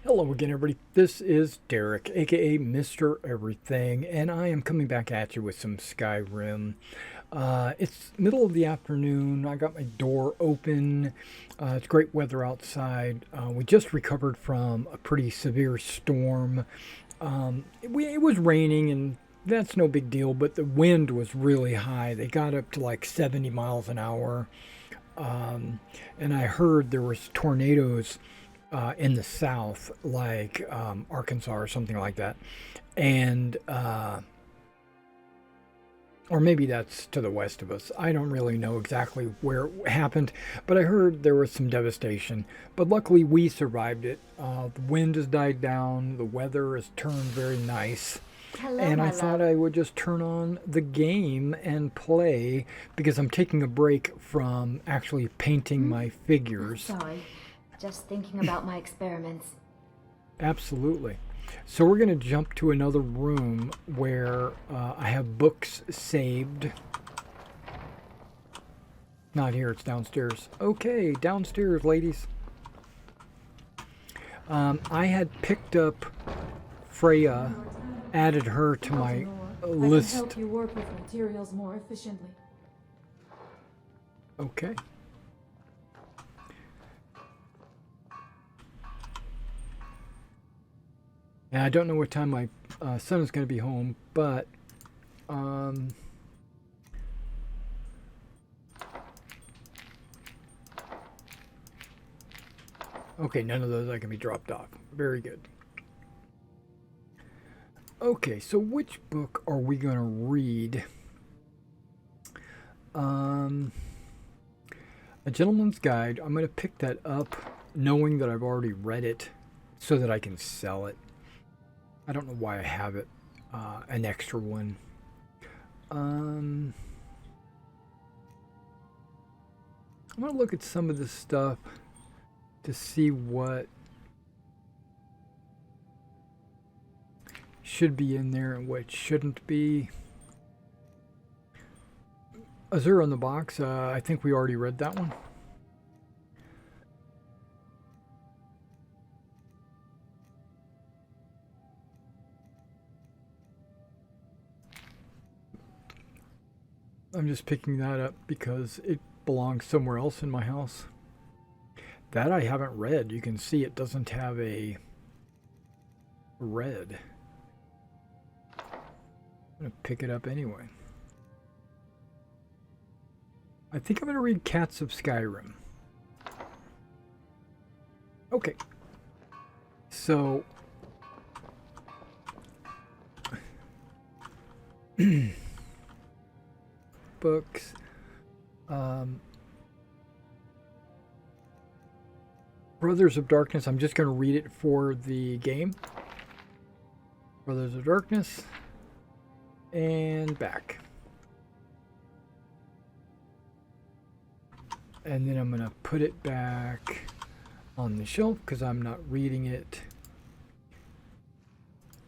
Hello again, everybody. This is Derek, aka Mr. Everything, and I am coming back at you with some Skyrim. It's middle of the afternoon. I got my door open. It's great weather outside. We just recovered from a pretty severe storm. It was raining, and that's no big deal, but the wind was really high. They got up to like 70 miles an hour. And I heard there was tornadoes in the south, like Arkansas or something like that, and or maybe that's to the west of us. I don't really know exactly where it happened, but I heard there was some devastation. But luckily, we survived it. The wind has died down. The weather has turned very nice. Hello, And I my thought love. I would just turn on the game and play because I'm taking a break from actually painting my figures. Sorry, just thinking about my experiments. Absolutely. So we're going to jump to another room where I have books saved. Not here, it's downstairs. Okay, downstairs, ladies. I had picked up Freya, added her to my I can list. help you work with materials more efficiently. Okay. And I don't know what time my son is going to be home, but um, okay, none of those I can be dropped off. Very good. Okay, so which book are we going to read? Um, A Gentleman's Guide. I'm going to pick that up knowing that I've already read it so that I can sell it. I don't know why I have it, an extra one. I'm going to look at some of this stuff to see what should be in there and what shouldn't be. Azure on the box, I think we already read that one. I'm just picking that up because it belongs somewhere else in my house. That I haven't read. You can see it doesn't have a red. I'm going to pick it up anyway. I think I'm going to read Cats of Skyrim. Okay. So books. Brothers of Darkness. I'm just going to read it for the game. Brothers of Darkness. And back. And then I'm going to put it back on the shelf because I'm not reading it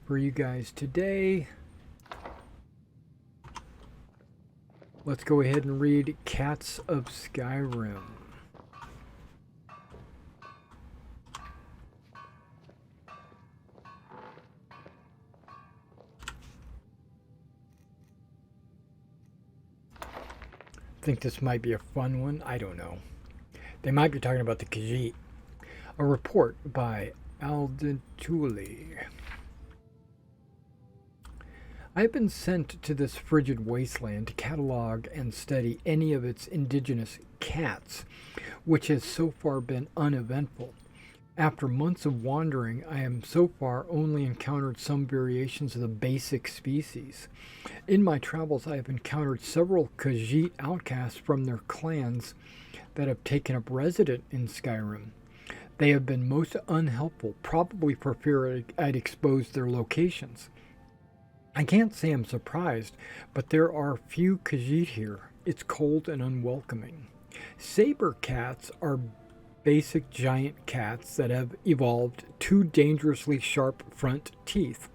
for you guys today. Let's go ahead and read Cats of Skyrim. Think this might be a fun one. I don't know. They might be talking about the Khajiit. A report by Aldentuli. I have been sent to this frigid wasteland to catalog and study any of its indigenous cats, which has so far been uneventful. After months of wandering, I have so far only encountered some variations of the basic species. In my travels, I have encountered several Khajiit outcasts from their clans that have taken up residence in Skyrim. They have been most unhelpful, probably for fear I'd expose their locations. I can't say I'm surprised, but there are few Khajiit here. It's cold and unwelcoming. Saber cats are basic giant cats that have evolved two dangerously sharp front teeth.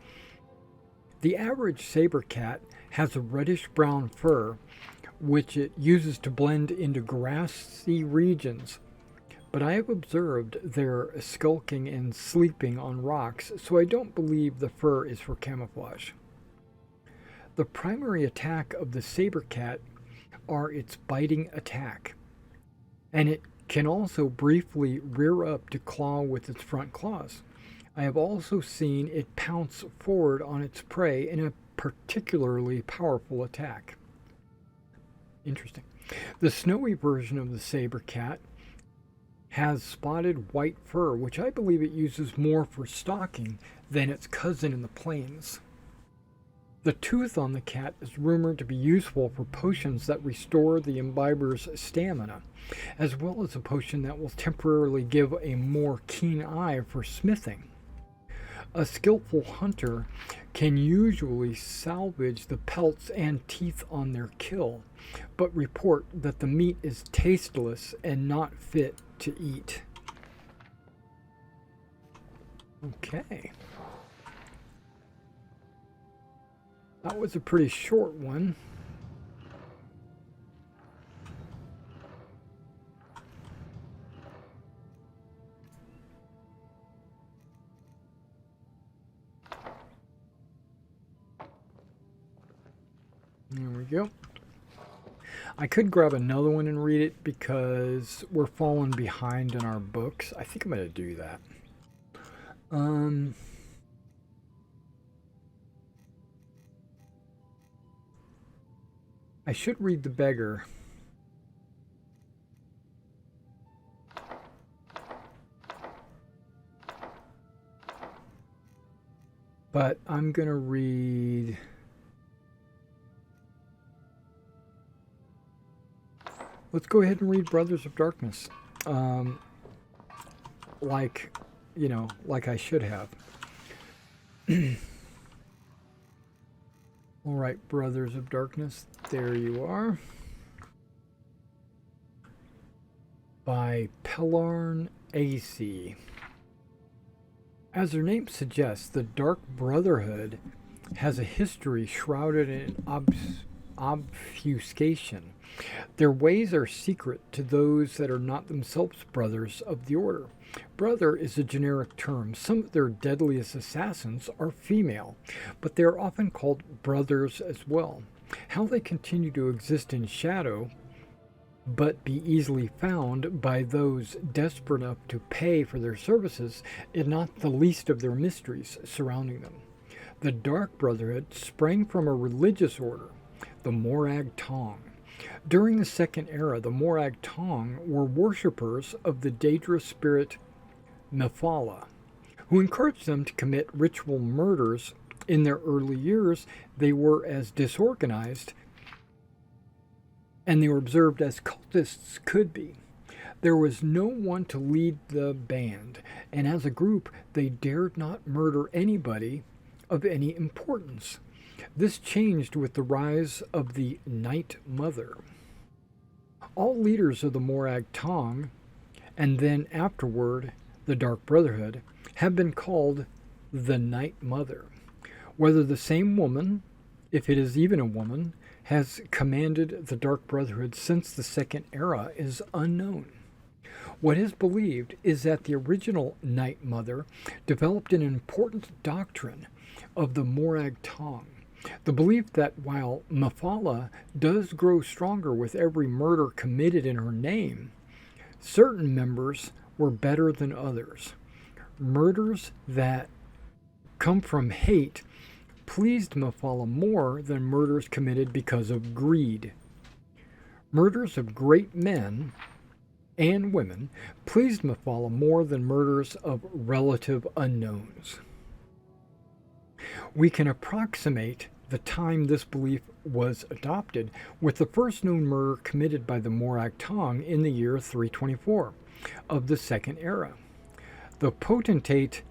The average saber cat has a reddish brown fur, which it uses to blend into grassy regions. but I have observed their skulking and sleeping on rocks, so I don't believe the fur is for camouflage. The primary attack of the saber cat are its biting attack, and it can also briefly rear up to claw with its front claws. I have also seen it pounce forward on its prey in a particularly powerful attack. Interesting. The snowy version of the saber cat has spotted white fur, which I believe it uses more for stalking than its cousin in the plains. The tooth on the cat is rumored to be useful for potions that restore the imbiber's stamina, as well as a potion that will temporarily give a more keen eye for smithing. A skillful hunter can usually salvage the pelts and teeth on their kill, but report that the meat is tasteless and not fit to eat. Okay. That was a pretty short one. There we go. I could grab another one and read it because we're falling behind in our books. I think I'm going to do that. I should read The Beggar. But I'm going to read... Let's go ahead and read Brothers of Darkness. Like I should have. All right, Brothers of Darkness, there you are. By Pellarn AC. As their name suggests, the Dark Brotherhood has a history shrouded in obfuscation. Their ways are secret to those that are not themselves brothers of the order. Brother is a generic term. Some of their deadliest assassins are female, but they are often called brothers as well. How they continue to exist in shadow, but be easily found by those desperate enough to pay for their services, is not the least of their mysteries surrounding them. The Dark Brotherhood sprang from a religious order, the Morag Tong. During the Second Era, the Morag Tong were worshippers of the dangerous spirit Mephala, who encouraged them to commit ritual murders. In their early years, they were as disorganized and they were observed as cultists could be. There was no one to lead the band, and as a group, they dared not murder anybody of any importance. This changed with the rise of the Night Mother. All leaders of the Morag Tong, and then afterward the Dark Brotherhood, have been called the Night Mother. Whether the same woman, if it is even a woman, has commanded the Dark Brotherhood since the Second Era is unknown. What is believed is that the original Night Mother developed an important doctrine of the Morag Tong. The belief that while Mephala does grow stronger with every murder committed in her name, certain members were better than others. Murders that come from hate pleased Mephala more than murders committed because of greed. Murders of great men and women pleased Mephala more than murders of relative unknowns. We can approximate the time this belief was adopted with the first known murder committed by the Morag Tong in the year 324 of the Second Era. The potentate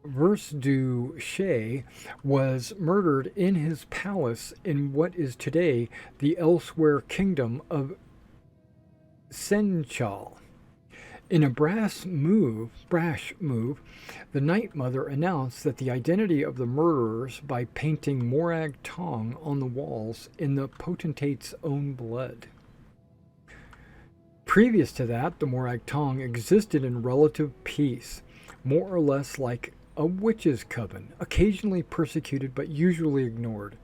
Versdu She was murdered in his palace in what is today the Elsewhere Kingdom of Senchal. In a brash move, the Night Mother announced that the identity of the murderers by painting Morag Tong on the walls in the potentate's own blood. Previous to that, the Morag Tong existed in relative peace, more or less like a witch's coven, occasionally persecuted but usually ignored.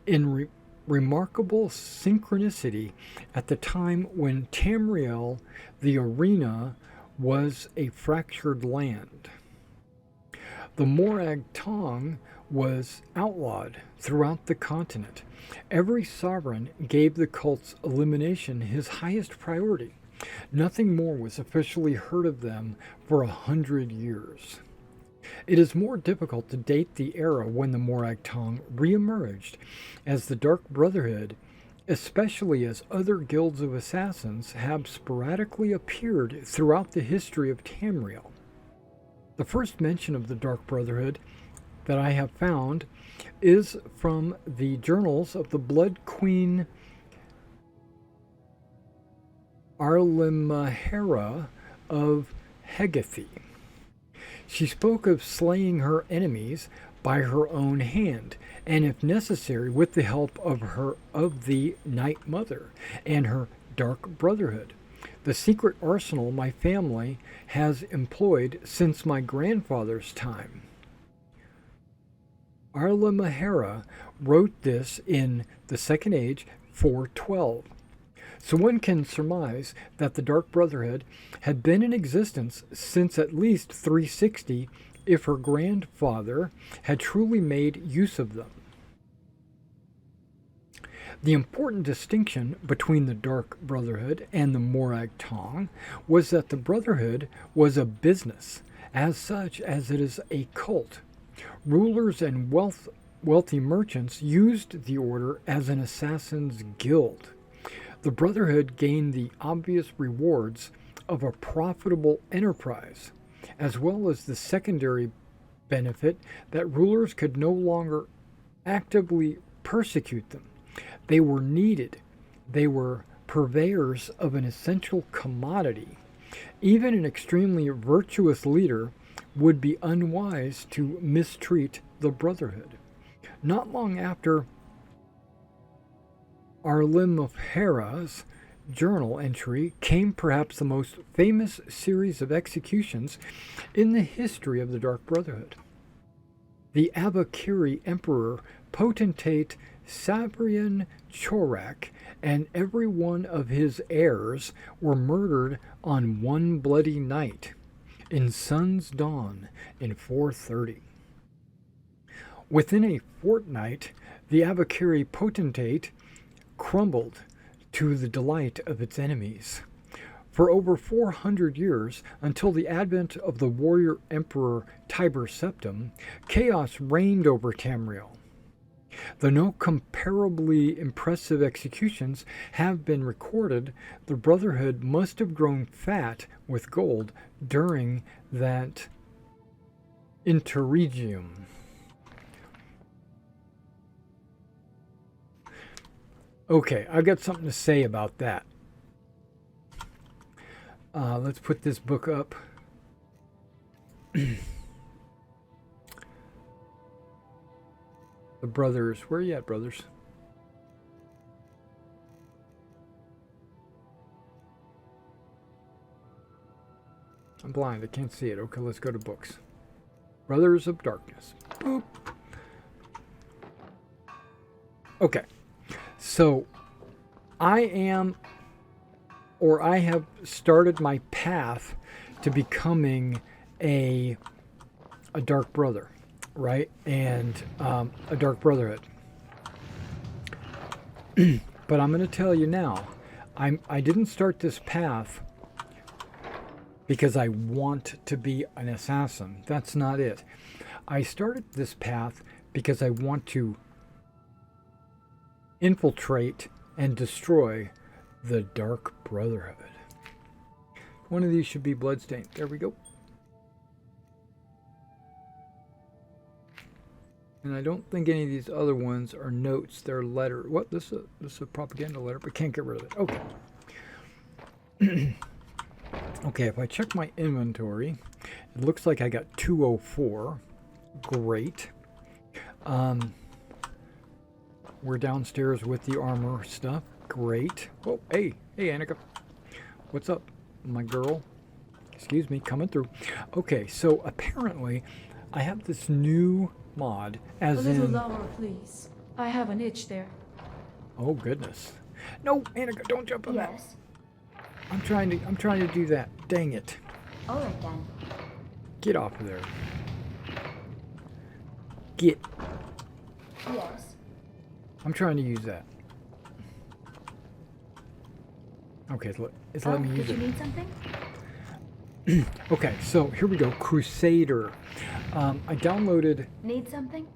In remarkable synchronicity, at the time when Tamriel, the arena, was a fractured land, the Morag Tong was outlawed throughout the continent. Every sovereign gave the cult's elimination his highest priority. Nothing more was officially heard of them for 100 years. It is more difficult to date the era when the Morag Tong re-emerged as the Dark Brotherhood, especially as other guilds of assassins have sporadically appeared throughout the history of Tamriel. The first mention of the Dark Brotherhood that I have found is from the journals of the Blood Queen Arlimahera of Hegathy. She spoke of slaying her enemies by her own hand, and if necessary with the help of the Night Mother and her Dark Brotherhood, the secret arsenal my family has employed since my grandfather's time. Arlimahera wrote this in the Second Age 412. So one can surmise that the Dark Brotherhood had been in existence since at least 360 if her grandfather had truly made use of them. The important distinction between the Dark Brotherhood and the Morag Tong was that the Brotherhood was a business, as such as it is a cult. Rulers and wealthy merchants used the order as an assassin's guild. The Brotherhood gained the obvious rewards of a profitable enterprise, as well as the secondary benefit that rulers could no longer actively persecute them. They were needed. They were purveyors of an essential commodity. Even an extremely virtuous leader would be unwise to mistreat the Brotherhood. Not long after Arlimahera's journal entry came perhaps the most famous series of executions in the history of the Dark Brotherhood. The Abakiri Emperor Potentate Sabrian Chorak and every one of his heirs were murdered on one bloody night in sun's dawn in 430. Within a fortnight, the Abakiri Potentate crumbled to the delight of its enemies. For over 400 years, until the advent of the warrior emperor Tiber Septim, chaos reigned over Tamriel. Though no comparably impressive executions have been recorded, the Brotherhood must have grown fat with gold during that interregnum. Okay, I've got something to say about that. Let's put this book up. The brothers. Where are you at, brothers? I'm blind. I can't see it. Okay, let's go to books. Brothers of Darkness. Boop. Okay. So, I have started my path to becoming a Dark Brother, right? And a Dark Brotherhood. But I'm going to tell you now, I didn't start this path because I want to be an assassin. That's not it. I started this path because I want to infiltrate and destroy the Dark Brotherhood. One of these should be bloodstained. There we go. And I don't think any of these other ones are notes. They're letter. What? This is a propaganda letter, but can't get rid of it. Okay. Okay, if I check my inventory, it looks like I got 204. Great. We're downstairs with the armor stuff. Great. Oh, hey, Annika. What's up, my girl? Excuse me, coming through. Okay, so apparently I have this new mod, A as little in... lower, please. I have an itch there. Oh, goodness. No, Annika, don't jump on that. Yes. I'm trying to do that. Dang it. All right then. Get off of there. Get. Yes. I'm trying to use that. Okay, it's letting me use did it. you need something? Okay, so here we go. Crusader. I downloaded Need something?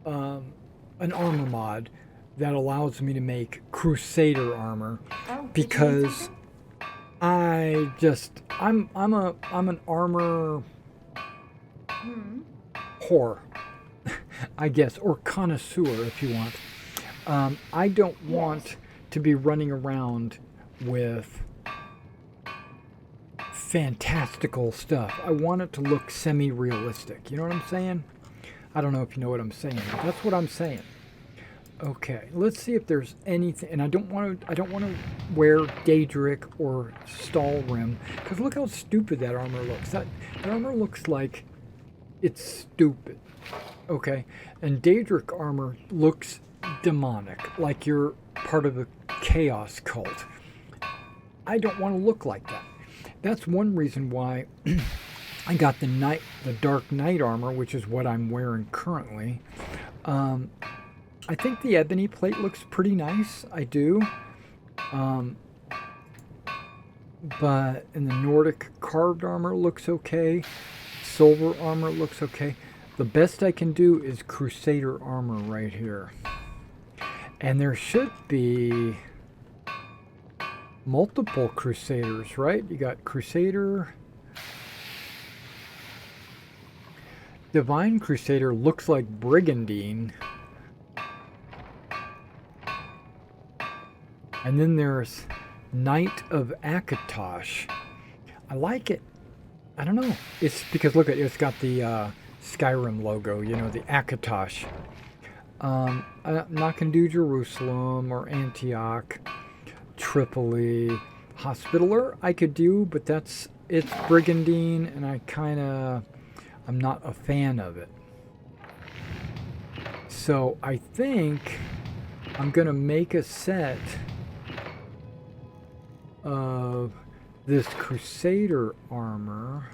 an armor mod that allows me to make Crusader armor Oh, did you need because something? I'm an armor Hmm. whore, I guess, or connoisseur if you want. I don't want to be running around with fantastical stuff. I want it to look semi-realistic. You know what I'm saying? I don't know if you know what I'm saying, but that's what I'm saying. Okay, let's see if there's anything. And I don't want to wear Daedric or Stalrim, because look how stupid that armor looks. That armor looks like it's stupid. Okay, and Daedric armor looks demonic, like you're part of a chaos cult. I don't want to look like that. That's one reason why I got the Dark Knight armor, which is what I'm wearing currently. I think the ebony plate looks pretty nice. I do. But in the Nordic carved armor looks okay. Silver armor looks okay. The best I can do is Crusader armor right here. And there should be multiple Crusaders, right? You got Crusader. Divine Crusader looks like Brigandine. And then there's Knight of Akatosh. I like it. I don't know. It's because look at it. It's got the Skyrim logo, you know, the Akatosh. I'm not going to do Jerusalem or Antioch, Tripoli, Hospitaller. I could do, but it's Brigandine, and I'm not a fan of it. So I think I'm going to make a set of this Crusader armor.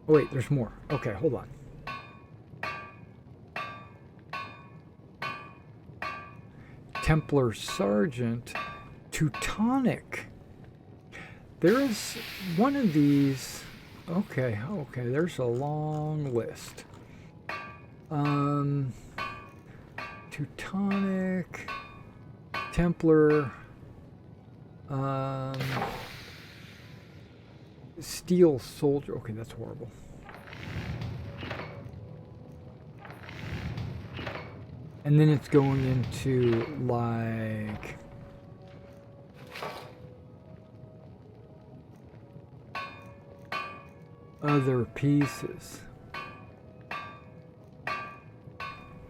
Oh wait, there's more. Okay, hold on. Templar Sergeant, Teutonic. There's one of these. Okay, there's a long list. Teutonic, Templar, Steel Soldier. Okay, that's horrible. And then it's going into like other pieces.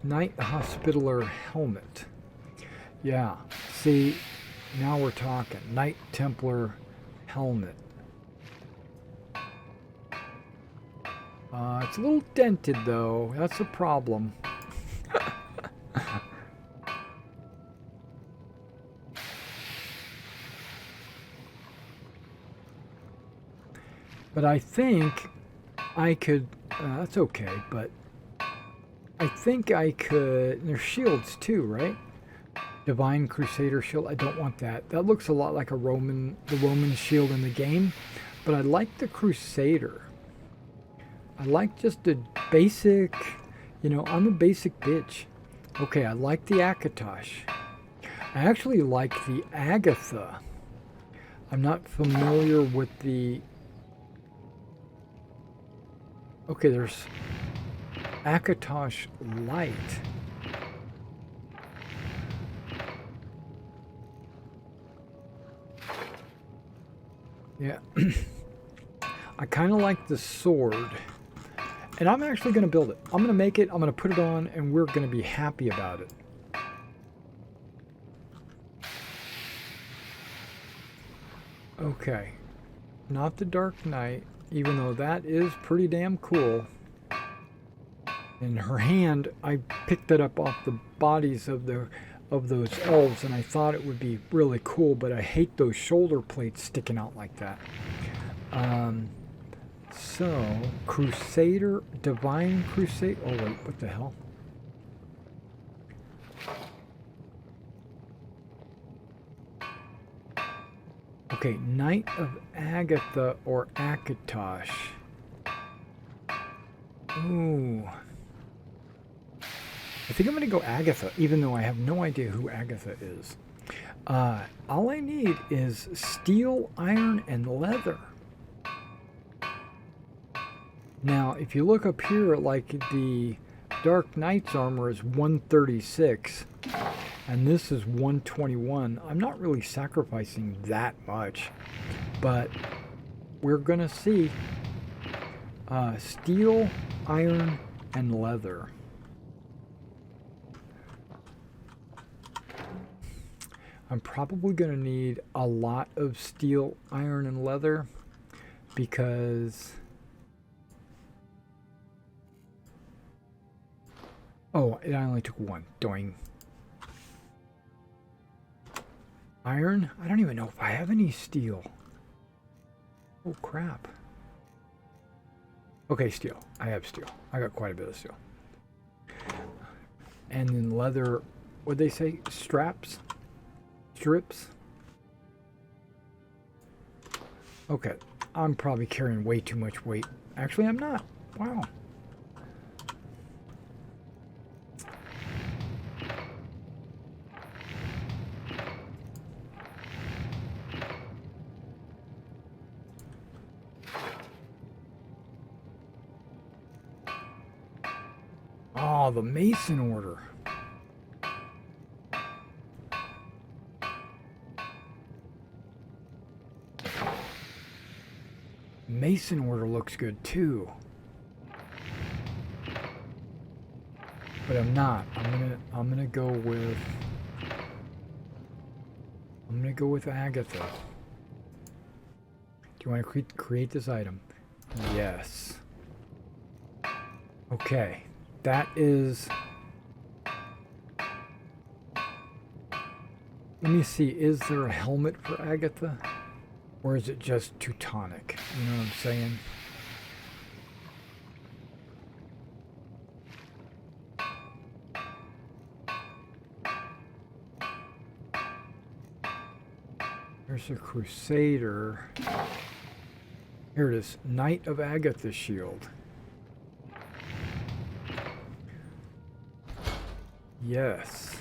Knight Hospitaller helmet. Yeah, see, now we're talking. Knight Templar helmet. It's a little dented though. That's a problem. But I think I could, that's okay, but I think I could, there's shields too, right? Divine Crusader shield, I don't want that. That looks a lot like the Roman shield in the game, but I like the Crusader. I like just the basic, you know, I'm a basic bitch. Okay, I like the Akatosh. I actually like the Agatha. I'm not familiar with the... Okay, there's Akatosh Light. Yeah. I kind of like the sword. And I'm actually going to build it. I'm going to make it, I'm going to put it on, and we're going to be happy about it. Okay. Not the Dark Knight, even though that is pretty damn cool. In her hand, I picked it up off the bodies of those elves, and I thought it would be really cool, but I hate those shoulder plates sticking out like that. So, Crusader, Divine Crusade. Oh wait, what the hell? Okay, Knight of Agatha or Akatosh. Ooh. I think I'm going to go Agatha, even though I have no idea who Agatha is. All I need is steel, iron, and leather. Now, if you look up here, like the Dark Knight's armor is 136, and this is 121. I'm not really sacrificing that much, but we're going to see steel, iron, and leather. I'm probably going to need a lot of steel, iron, and leather because... Oh, it only took one. Doing. Iron? I don't even know if I have any steel. Oh, crap. Okay, steel. I have steel. I got quite a bit of steel. And then leather, what'd they say? Straps? Strips? Okay. I'm probably carrying way too much weight. Actually, I'm not. Wow. Oh, the Mason order. Mason order looks good too. But I'm not. I'm gonna go with Agatha. Do you want to create this item? Yes. Okay. That is... Let me see, is there a helmet for Agatha? Or is it just Teutonic? You know what I'm saying? There's a Crusader. Here it is, Knight of Agatha shield. Yes.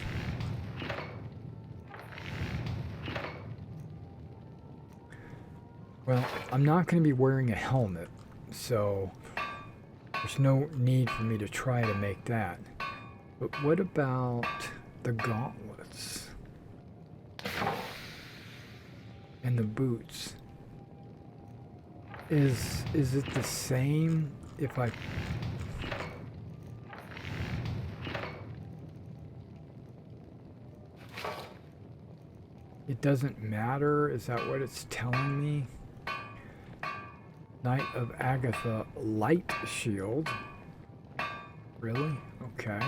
Well, I'm not going to be wearing a helmet, so there's no need for me to try to make that. But what about the gauntlets? And the boots? Is it the same if I... It doesn't matter? Is that what it's telling me? Knight of Agatha light shield. Really? Okay.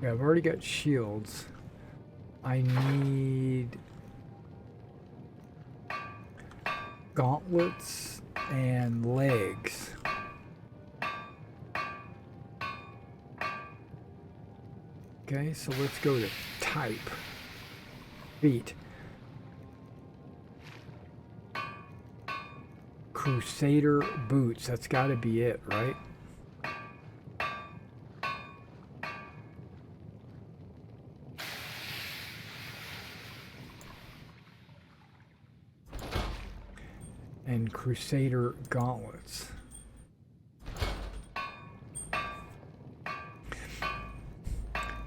Yeah, I've already got shields. I need gauntlets and legs. Okay, so let's go to type. Feet. Crusader boots. That's got to be it, right? And Crusader gauntlets.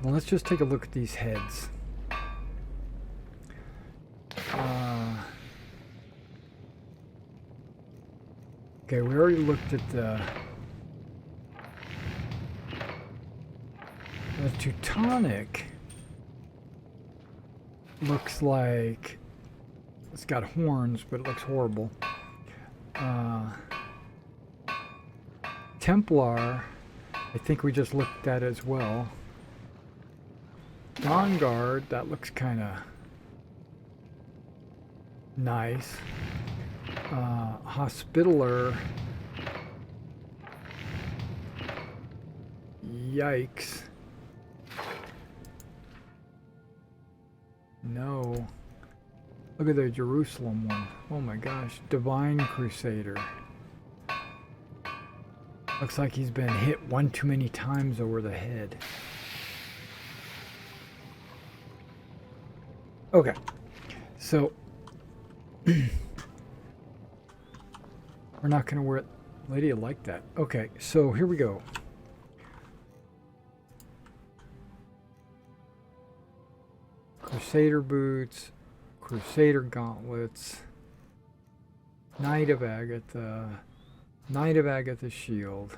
Well, let's just take a look at these heads. Okay, we already looked at the Teutonic. Looks like it's got horns, but it looks horrible. Templar, I think we just looked at as well. Vanguard, that looks kind of nice. Hospitaller, yikes. No. Look at the Jerusalem one. Oh my gosh. Divine Crusader. Looks like he's been hit one too many times over the head. Okay. So, we're not going to wear it. Lady, I like that. Okay, so here we go. Crusader boots, Crusader gauntlets, Knight of Agatha shield,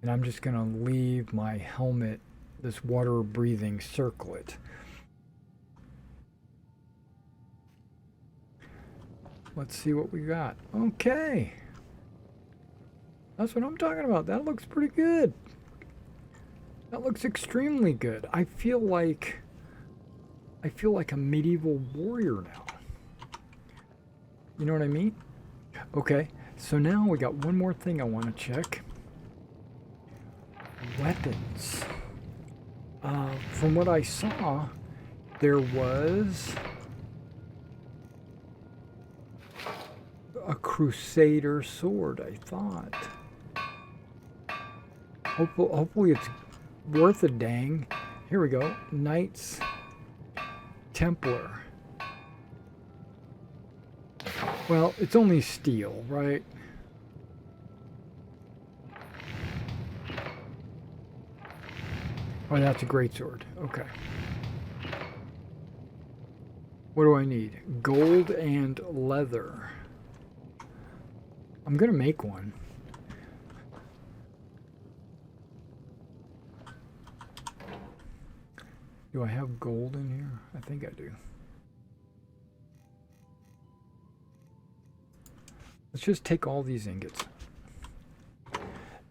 and I'm just going to leave my helmet, this water-breathing circlet. Let's see what we got. Okay. That's what I'm talking about. That looks pretty good. That looks extremely good. I feel like a medieval warrior now. You know what I mean? Okay, so now we got one more thing I want to check. Weapons. From what I saw, there was a Crusader sword, I thought. Hopefully it's worth a dang. Here we go. Knights Templar. Well, it's only steel, right? Oh, that's a greatsword. Okay. What do I need? Gold and leather. I'm gonna make one. Do I have gold in here? I think I do. Let's just take all these ingots.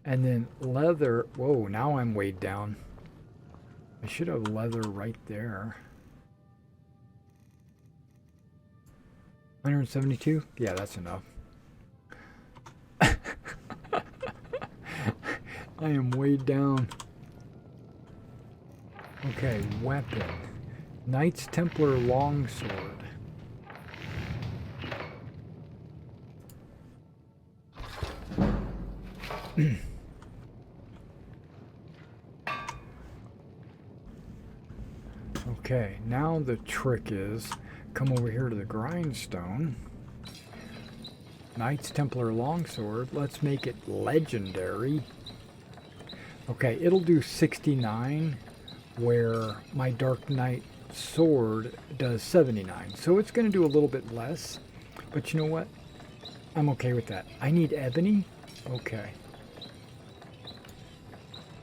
And then leather. Whoa, now I'm weighed down. I should have leather right there. 172? Yeah, that's enough. I am weighed down. Okay, weapon. Knights Templar longsword. Okay, now the trick is come over here to the grindstone. Knights Templar longsword. Let's make it legendary. Okay, it'll do 69 where my Dark Knight sword does 79. So it's going to do a little bit less. But you know what? I'm okay with that. I need ebony. Okay.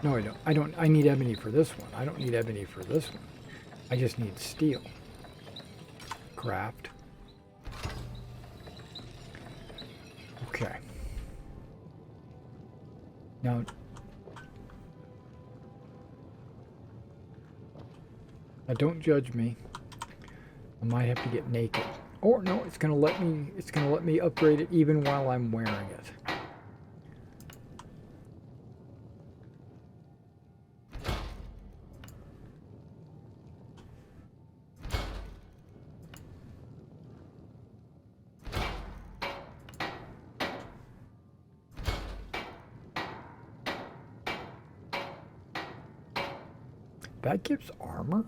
No, I don't. I need ebony for this one. I don't need ebony for this one. I just need steel. Craft. Okay. Now, don't judge me. I might have to get naked. Or no, it's gonna let me upgrade it even while I'm wearing it. That gives armor?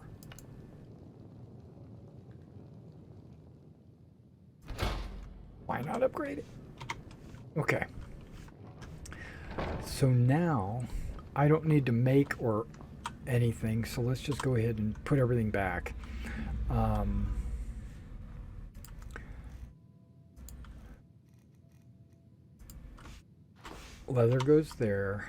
Why not upgrade it? Okay. So now I don't need to make or anything, so let's just go ahead and put everything back. Leather goes there.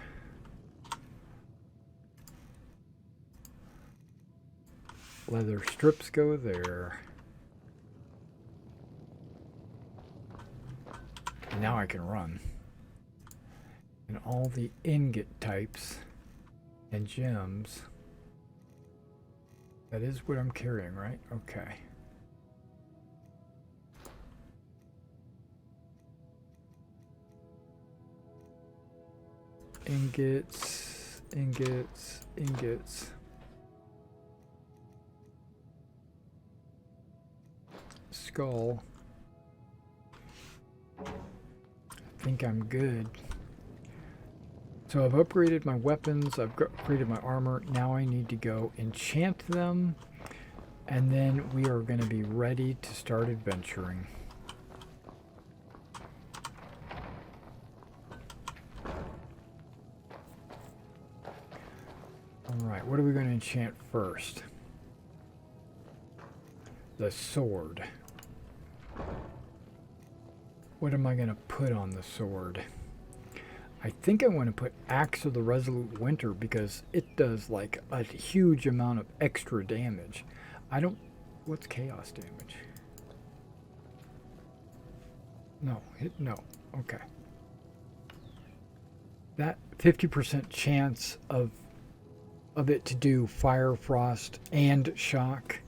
Leather strips go there. And now I can run. And all the ingot types and gems. That is what I'm carrying, right? Okay. Ingots, ingots, ingots. Skull. I think I'm good. So I've upgraded my weapons, I've upgraded my armor. Now I need to go enchant them, and then we are going to be ready to start adventuring. Alright, what are we going to enchant first? The sword. What am I going to put on the sword? I think I want to put Axe of the Resolute Winter because it does like a huge amount of extra damage. I don't... What's chaos damage? No. No. Okay. That 50% chance of it to do fire, frost, and shock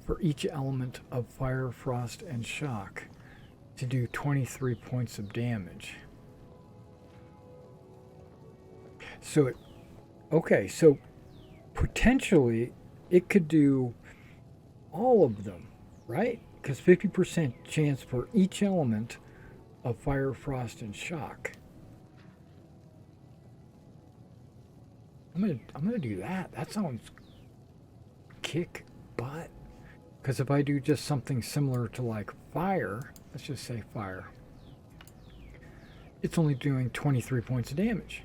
for each element of fire, frost, and shock to do 23 points of damage. So, okay, so potentially it could do all of them, right? Because 50% chance for each element of fire, frost, and shock. I'm gonna do that. That sounds kick butt. Because if I do just something similar to like fire, let's just say fire, it's only doing 23 points of damage.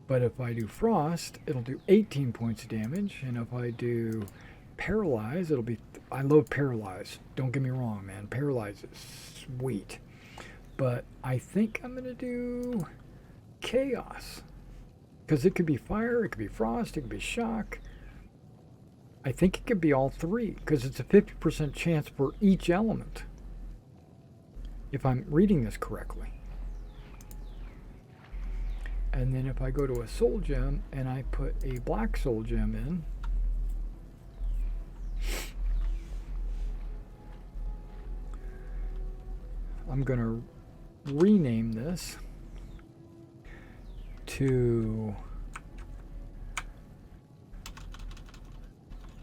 But if I do frost, it'll do 18 points of damage. And if I do paralyze, it'll be... I love paralyze. Don't get me wrong, man. Paralyze is sweet. But I think I'm going to do chaos. Because it could be fire, it could be frost, it could be shock. I think it could be all three. Because it's a 50% chance for each element. If I'm reading this correctly. And then if I go to a soul gem and I put a black soul gem in, I'm going to rename this to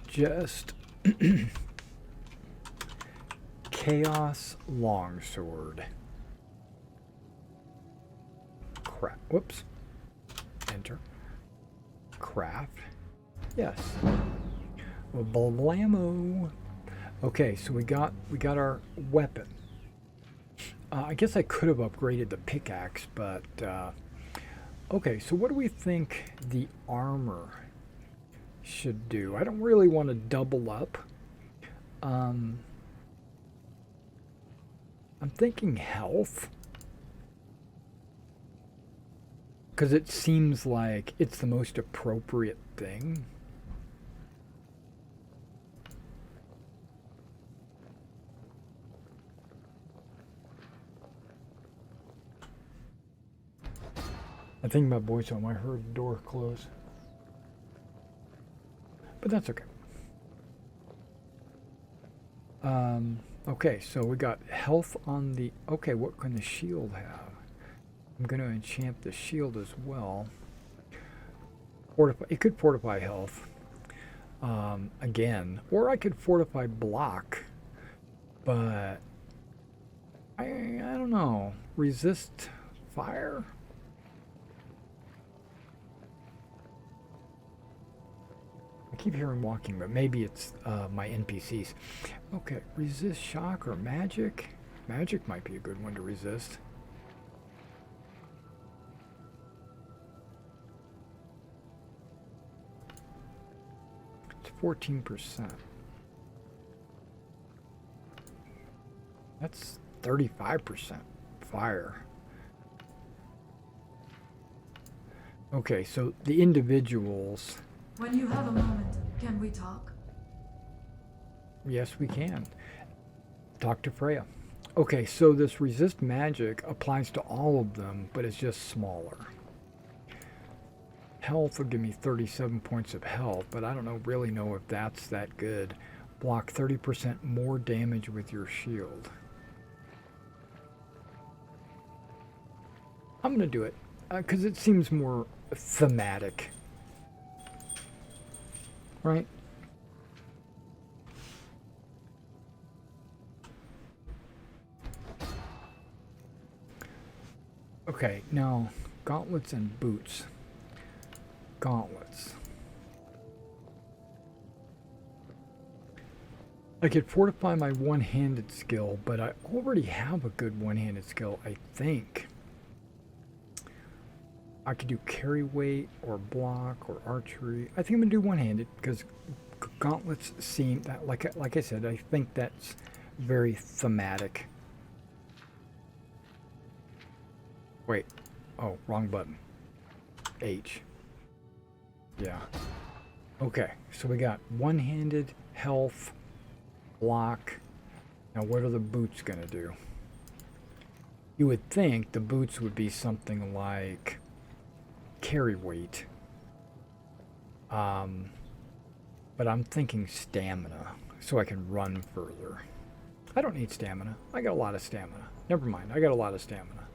just Chaos Longsword. Crap. Whoops. Enter. Craft. Yes. Well, blammo. Okay, so we got our weapon. I guess I could have upgraded the pickaxe, but okay. So what do we think the armor should do? I don't really want to double up. I'm thinking health. Because it seems like it's the most appropriate thing. I think my voice home. I heard the door close. But that's okay. Okay, so we got health on the... Okay, what can the shield have? I'm going to enchant the shield as well. Fortify. It could fortify health. Again. Or I could fortify block. But... I don't know. Resist fire? I keep hearing walking, but maybe it's my NPCs. Okay, resist shock or magic? Magic might be a good one to resist. It's 14%. 35% fire. Okay, so the individuals. When you have a moment, can we talk? Yes, we can. Talk to Freya. Okay, so this resist magic applies to all of them, but it's just smaller. Health will give me 37 points of health, but I don't really know if that's that good. Block 30% more damage with your shield. I'm going to do it, because it seems more thematic. Right? Okay, now gauntlets and boots. Gauntlets. I could fortify my one-handed skill, but I already have a good one-handed skill, I think. I could do carry weight or block or archery. I think I'm gonna do one-handed because gauntlets seem that, like I said, I think that's very thematic. Wait. Oh, wrong button. H. Yeah. Okay, so we got one-handed, health, block. Now what are the boots gonna do? You would think the boots would be something like carry weight. But I'm thinking stamina, so I can run further. I don't need stamina. I got a lot of stamina. Never mind, I got a lot of stamina.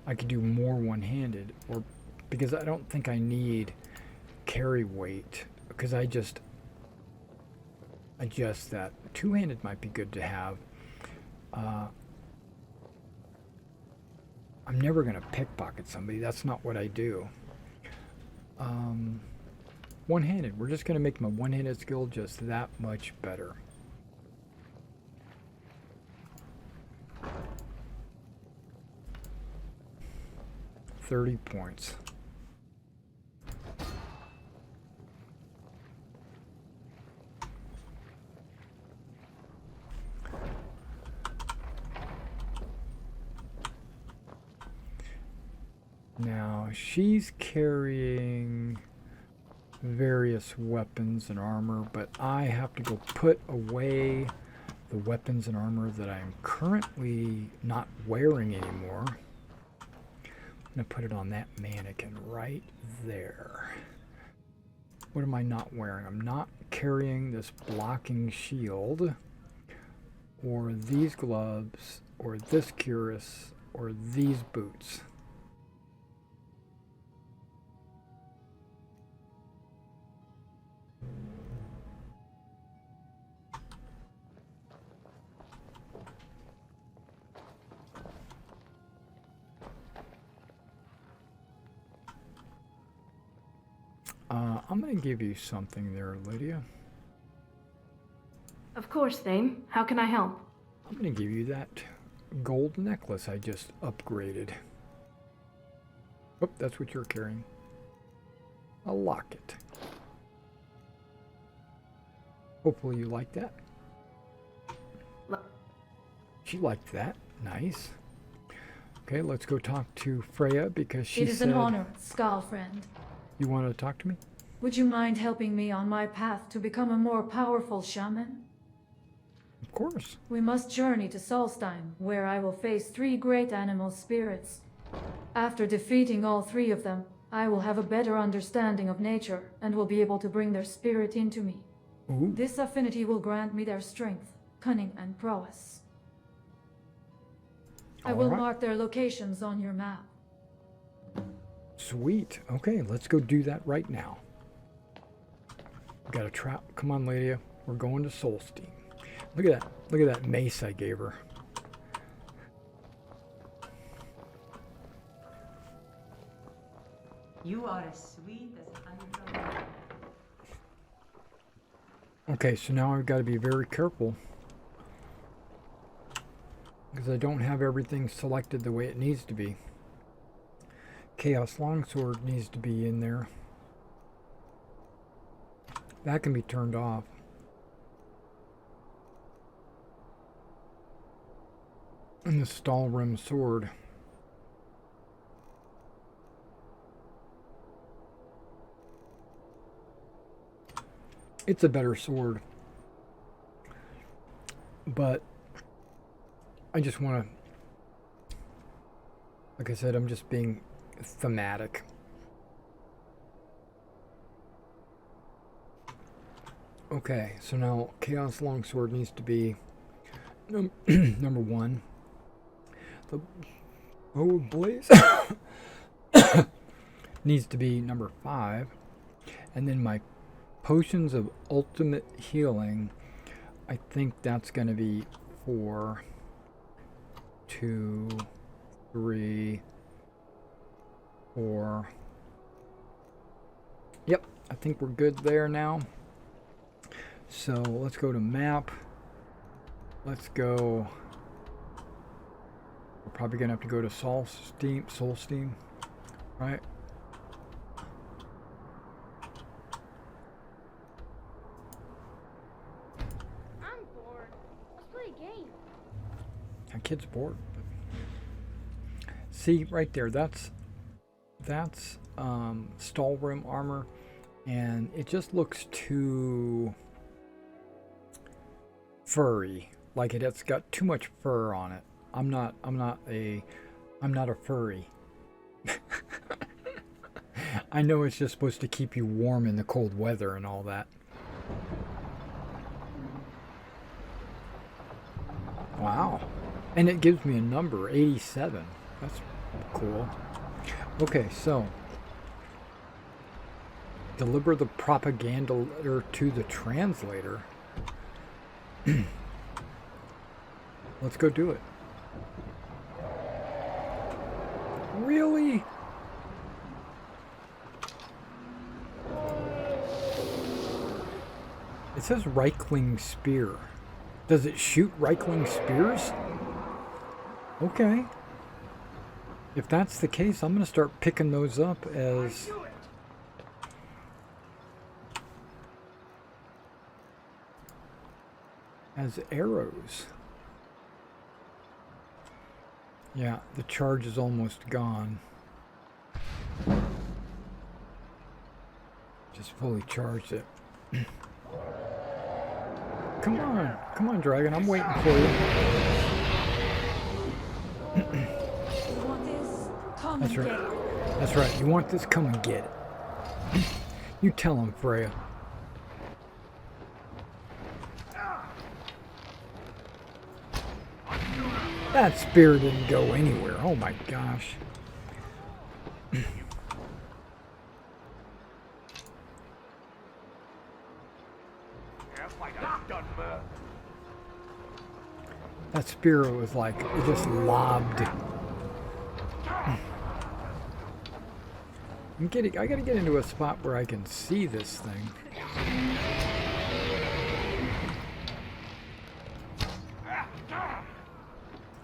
I could do more one-handed, or because I don't think I need carry weight, because I just adjust that. Two-handed might be good to have. I'm never going to pickpocket somebody. That's not what I do. One-handed. We're just going to make my one-handed skill just that much better. $30 points. Now, she's carrying various weapons and armor, but I have to go put away the weapons and armor that I'm currently not wearing anymore. I'm going to put it on that mannequin right there. What am I not wearing? I'm not carrying this blocking shield, or these gloves, or this cuirass, or these boots. I'm going to give you something there, Lydia. Of course, Thame. How can I help? I'm going to give you that gold necklace I just upgraded. Oh, that's what you're carrying. A locket. Hopefully you like that. She liked that. Nice. Okay, let's go talk to Freya because she said... It is an honor, Skal friend. You want to talk to me? Would you mind helping me on my path to become a more powerful shaman? Of course. We must journey to Solstheim, where I will face 3 great animal spirits. After defeating all 3 of them, I will have a better understanding of nature and will be able to bring their spirit into me. Ooh. This affinity will grant me their strength, cunning, and prowess. I will mark their locations on your map. Sweet. Okay, let's go do that right now. Got a trap. Come on, Lydia. We're going to Solstheim. Look at that. Look at that mace I gave her. You are as sweet as honeycomb. Okay, so now I've got to be very careful because I don't have everything selected the way it needs to be. Chaos Longsword needs to be in there. That can be turned off. And the Stalrim sword. It's a better sword. But I just want to, like I said, I'm just being thematic. Okay, so now Chaos Longsword needs to be number 1. The Old Blaze needs to be number 5. And then my Potions of Ultimate Healing, I think that's going to be 4, 2, 3, 4. Yep, I think we're good there now. So let's go to map. Let's go. We're probably going to have to go to Solstheim, right? I'm bored. Let's play a game. That kid's bored. See, right there, that's Stalrim armor, and it just looks too furry. Like it's got too much fur on it. I'm not a furry. I know it's just supposed to keep you warm in the cold weather and all that. Wow. And it gives me a number, 87. That's cool. Okay, so deliver the propaganda to the translator. Let's go do it. Really? It says Reichling spear. Does it shoot Reichling spears? Okay. If that's the case, I'm going to start picking those up as arrows. Yeah, the charge is almost gone. Just fully charged it. Come on, dragon, I'm waiting for you. You want this? Come That's and right. get it. That's right. You want this? Come and get it. You tell him, Freya. That spear didn't go anywhere. Oh my gosh. That spear was like, it just lobbed. I gotta get into a spot where I can see this thing.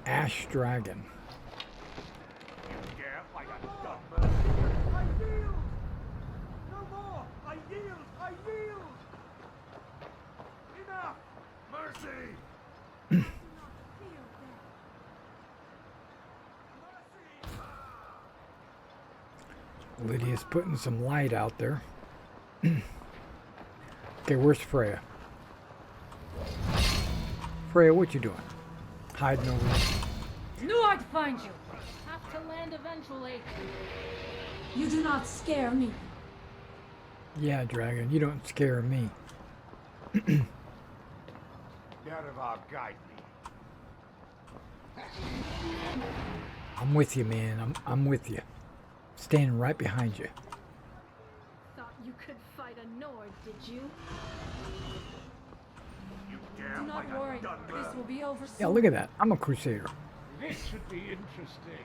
Ash Dragon. Lydia's putting some light out there. Okay, where's Freya? Freya, what you doing? Hiding over there? Knew I'd find you. Have to land eventually. You do not scare me. Yeah, dragon, you don't scare me. I'm with you, man. I'm with you. Standing right behind you. Thought you could fight a Nord, did you? Do not worry. This will be over soon. Yeah, look at that. I'm a Crusader. This should be interesting.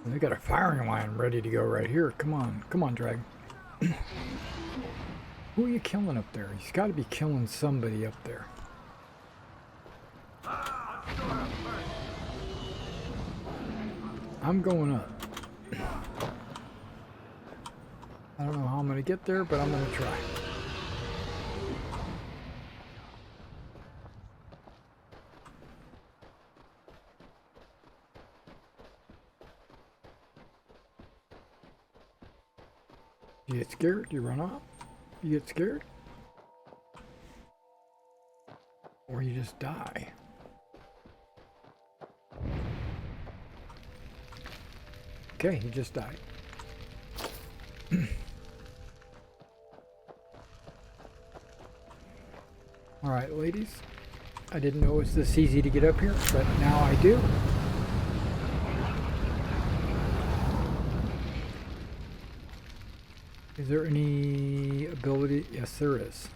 They got a firing line ready to go right here. Come on, dragon. Who are you killing up there? He's got to be killing somebody up there. I'm going up. I don't know how I'm going to get there, but I'm going to try. You get scared? You run off? You get scared? Or you just die? Okay, he just died. Alright, ladies. I didn't know it was this easy to get up here, but now I do. Is there any ability? Yes, there is.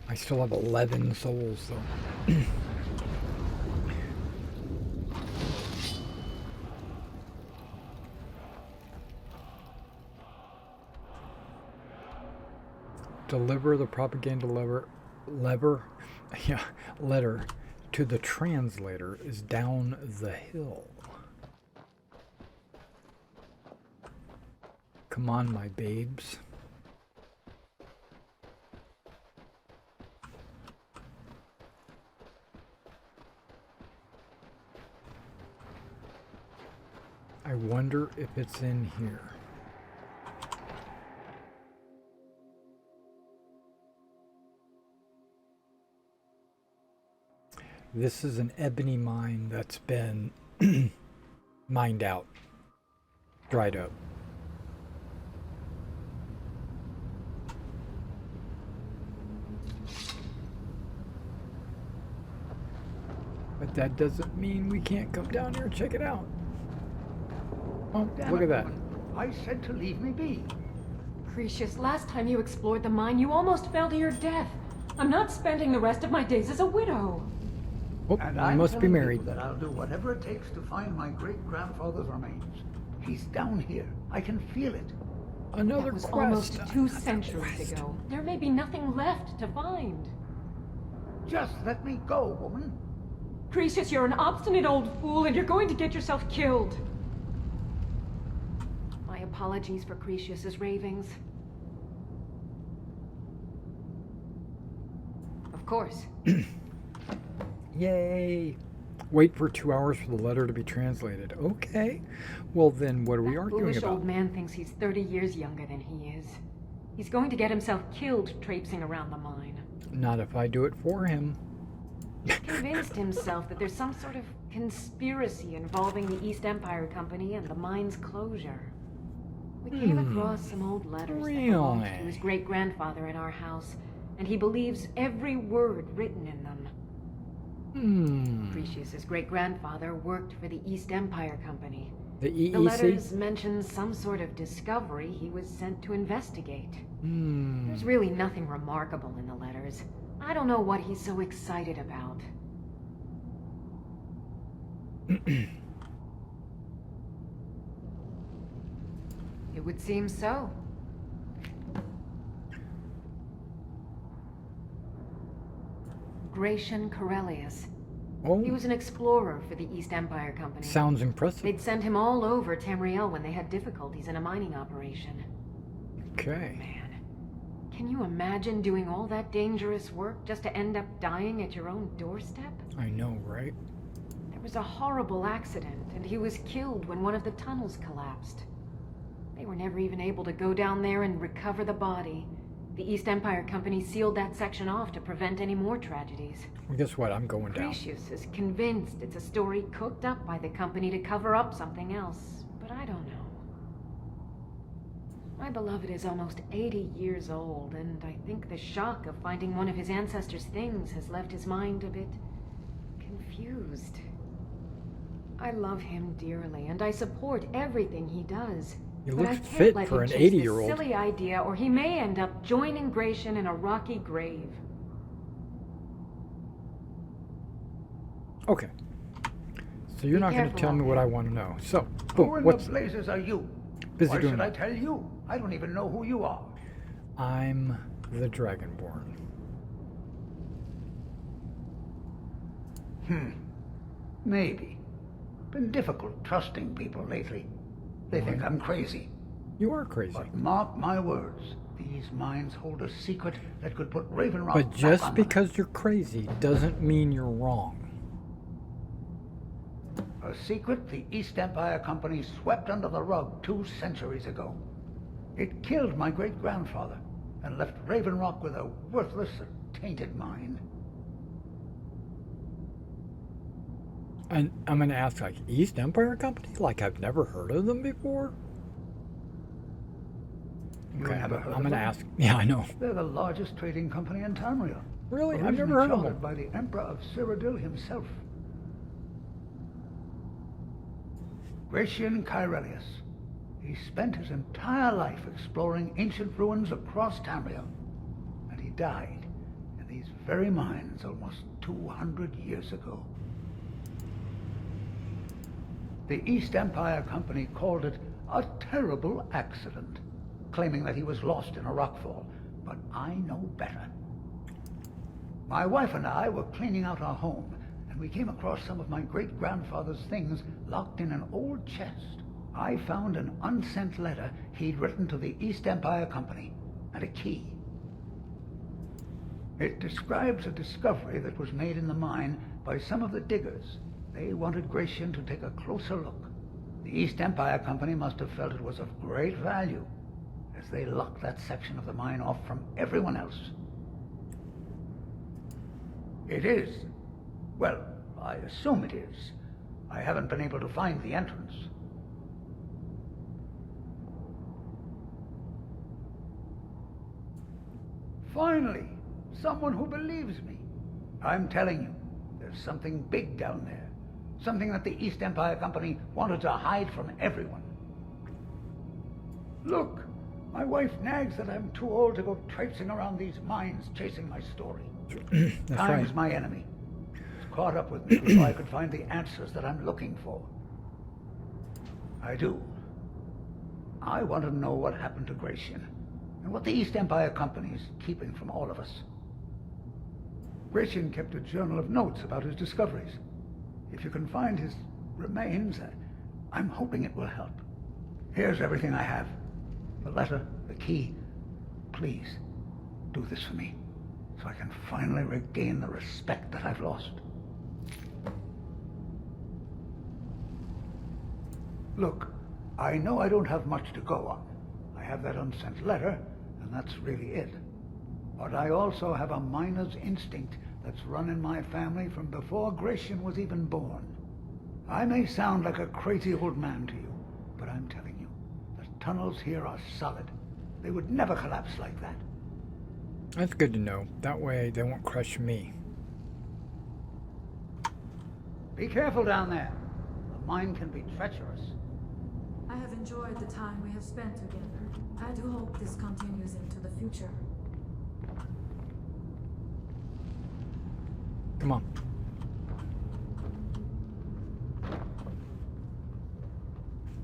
I still have 11 souls, though. Deliver the propaganda letter to the translator is down the hill. Come on, my babes. I wonder if it's in here. This is an ebony mine that's been mined out, dried up. But that doesn't mean we can't come down here and check it out. Oh, Damn look it, at that. woman. I said to leave me be. Cretius, last time you explored the mine, you almost fell to your death. I'm not spending the rest of my days as a widow. Oh, And you I'm must be telling married. people that I'll do whatever it takes to find my great-grandfather's remains. He's down here. I can feel it. Another That was quest. almost 2 Another centuries quest. ago. There may be nothing left to find. Just let me go, woman. Cretius, you're an obstinate old fool, and you're going to get yourself killed. My apologies for Cretius's ravings. Of course. Yay! Wait for 2 hours for the letter to be translated. Okay. Well then, what are we That arguing foolish about? old man thinks he's 30 years younger than he is. He's going to get himself killed traipsing around the mine. Not if I do it for him. He's convinced himself that there's some sort of conspiracy involving the East Empire Company and the mine's closure. We came across some old letters that belonged to Really? his great-grandfather in our house, and he believes every word written in them. Cretius's great-grandfather worked for the East Empire Company. The EEC? The letters mention some sort of discovery he was sent to investigate. There's really nothing remarkable in the letters. I don't know what he's so excited about. It would seem so. Gratian Corellius. Oh, He was an explorer for the East Empire Company. sounds impressive. They'd send him all over Tamriel when they had difficulties in a mining operation. Okay. Man, can you imagine doing all that dangerous work just to end up dying at your own doorstep? I know, right? There was a horrible accident, and he was killed when one of the tunnels collapsed. They were never even able to go down there and recover the body. The East Empire Company sealed that section off to prevent any more tragedies. Well, guess what? I'm going down. Cretius is convinced it's a story cooked up by the company to cover up something else, but I don't know. My beloved is almost 80 years old, and I think the shock of finding one of his ancestors' things has left his mind a bit confused. I love him dearly, and I support everything he does. He But I looks can't fit let for him an chase this 80-year-old. silly idea, or he may end up joining Gratian in a rocky grave. Okay. So you're Be not going to careful tell out me what there. I want to know. So, Who boom, in what's... the blazes are you? Busy Why doing should I what? tell you? I don't even know who you are. I'm the Dragonborn. Maybe. Been difficult trusting people lately. They think I'm crazy. You are crazy. But mark my words, these mines hold a secret that could put Raven Rock But back just on because you're crazy doesn't mean you're wrong. a secret the East Empire Company swept under the rug 2 centuries ago. It killed my great-grandfather and left Raven Rock with a worthless and tainted mine. And I'm going to ask, like, East Empire Company? Like, I've never heard of them before? You Okay, never heard I'm of going to them? ask. Yeah, I know. They're the largest trading company in Tamriel. Really? I've never Originally heard of chartered them. by the Emperor of Cyrodiil himself. Gratian Kyrelius. He spent his entire life exploring ancient ruins across Tamriel. And he died in these very mines almost 200 years ago. The East Empire Company called it a terrible accident, claiming that he was lost in a rockfall. But I know better. My wife and I were cleaning out our home, and we came across some of my great-grandfather's things locked in an old chest. I found an unsent letter he'd written to the East Empire Company, and a key. It describes a discovery that was made in the mine by some of the diggers. They wanted Gratian to take a closer look. The East Empire Company must have felt it was of great value, as they locked that section of the mine off from everyone else. It is. Well, I assume it is. I haven't been able to find the entrance. Finally, someone who believes me. I'm telling you, there's something big down there. Something that the East Empire Company wanted to hide from everyone. Look, my wife nags that I'm too old to go traipsing around these mines chasing my story. That's Time's right. my enemy. It's caught up with me before I could find the answers that I'm looking for. I do. I want to know what happened to Gratian, and what the East Empire Company is keeping from all of us. Gratian kept a journal of notes about his discoveries. If you can find his remains, I'm hoping it will help. Here's everything I have. The letter, the key. Please, do this for me, so I can finally regain the respect that I've lost. Look, I know I don't have much to go on. I have that unsent letter, and that's really it. But I also have a miner's instinct that's run in my family from before Gratian was even born. I may sound like a crazy old man to you, but I'm telling you, the tunnels here are solid. They would never collapse like that. That's good to know. That way they won't crush me. Be careful down there. The mine can be treacherous. I have enjoyed the time we have spent together. I do hope this continues into the future. Come on.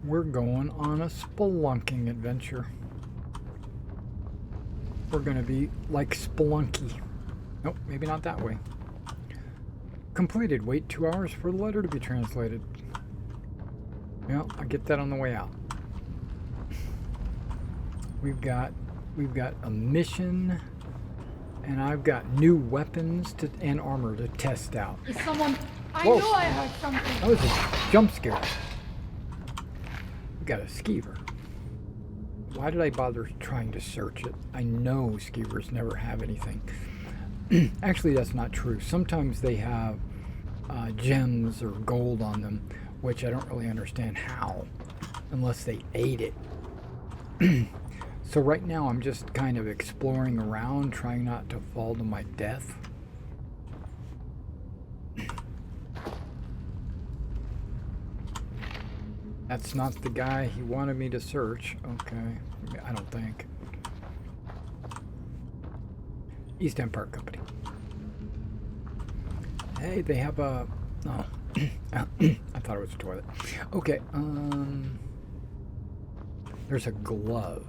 We're going on a spelunking adventure. We're going to be like Spelunky. Nope, maybe not that way. Completed. Wait 2 hours for the letter to be translated. Yeah, I get that on the way out. We've got a mission, and I've got new weapons and armor to test out. Is someone... I Whoa. knew I heard something. That was a jump scare. We got a skeever. Why did I bother trying to search it? I know skeevers never have anything. Actually, that's not true. Sometimes they have gems or gold on them, which I don't really understand how, unless they ate it. So right now I'm just kind of exploring around, trying not to fall to my death. That's not the guy he wanted me to search. Okay, I don't think. East Empire Company. Hey, they have a... Oh. I thought it was a toilet. Okay, there's a glove.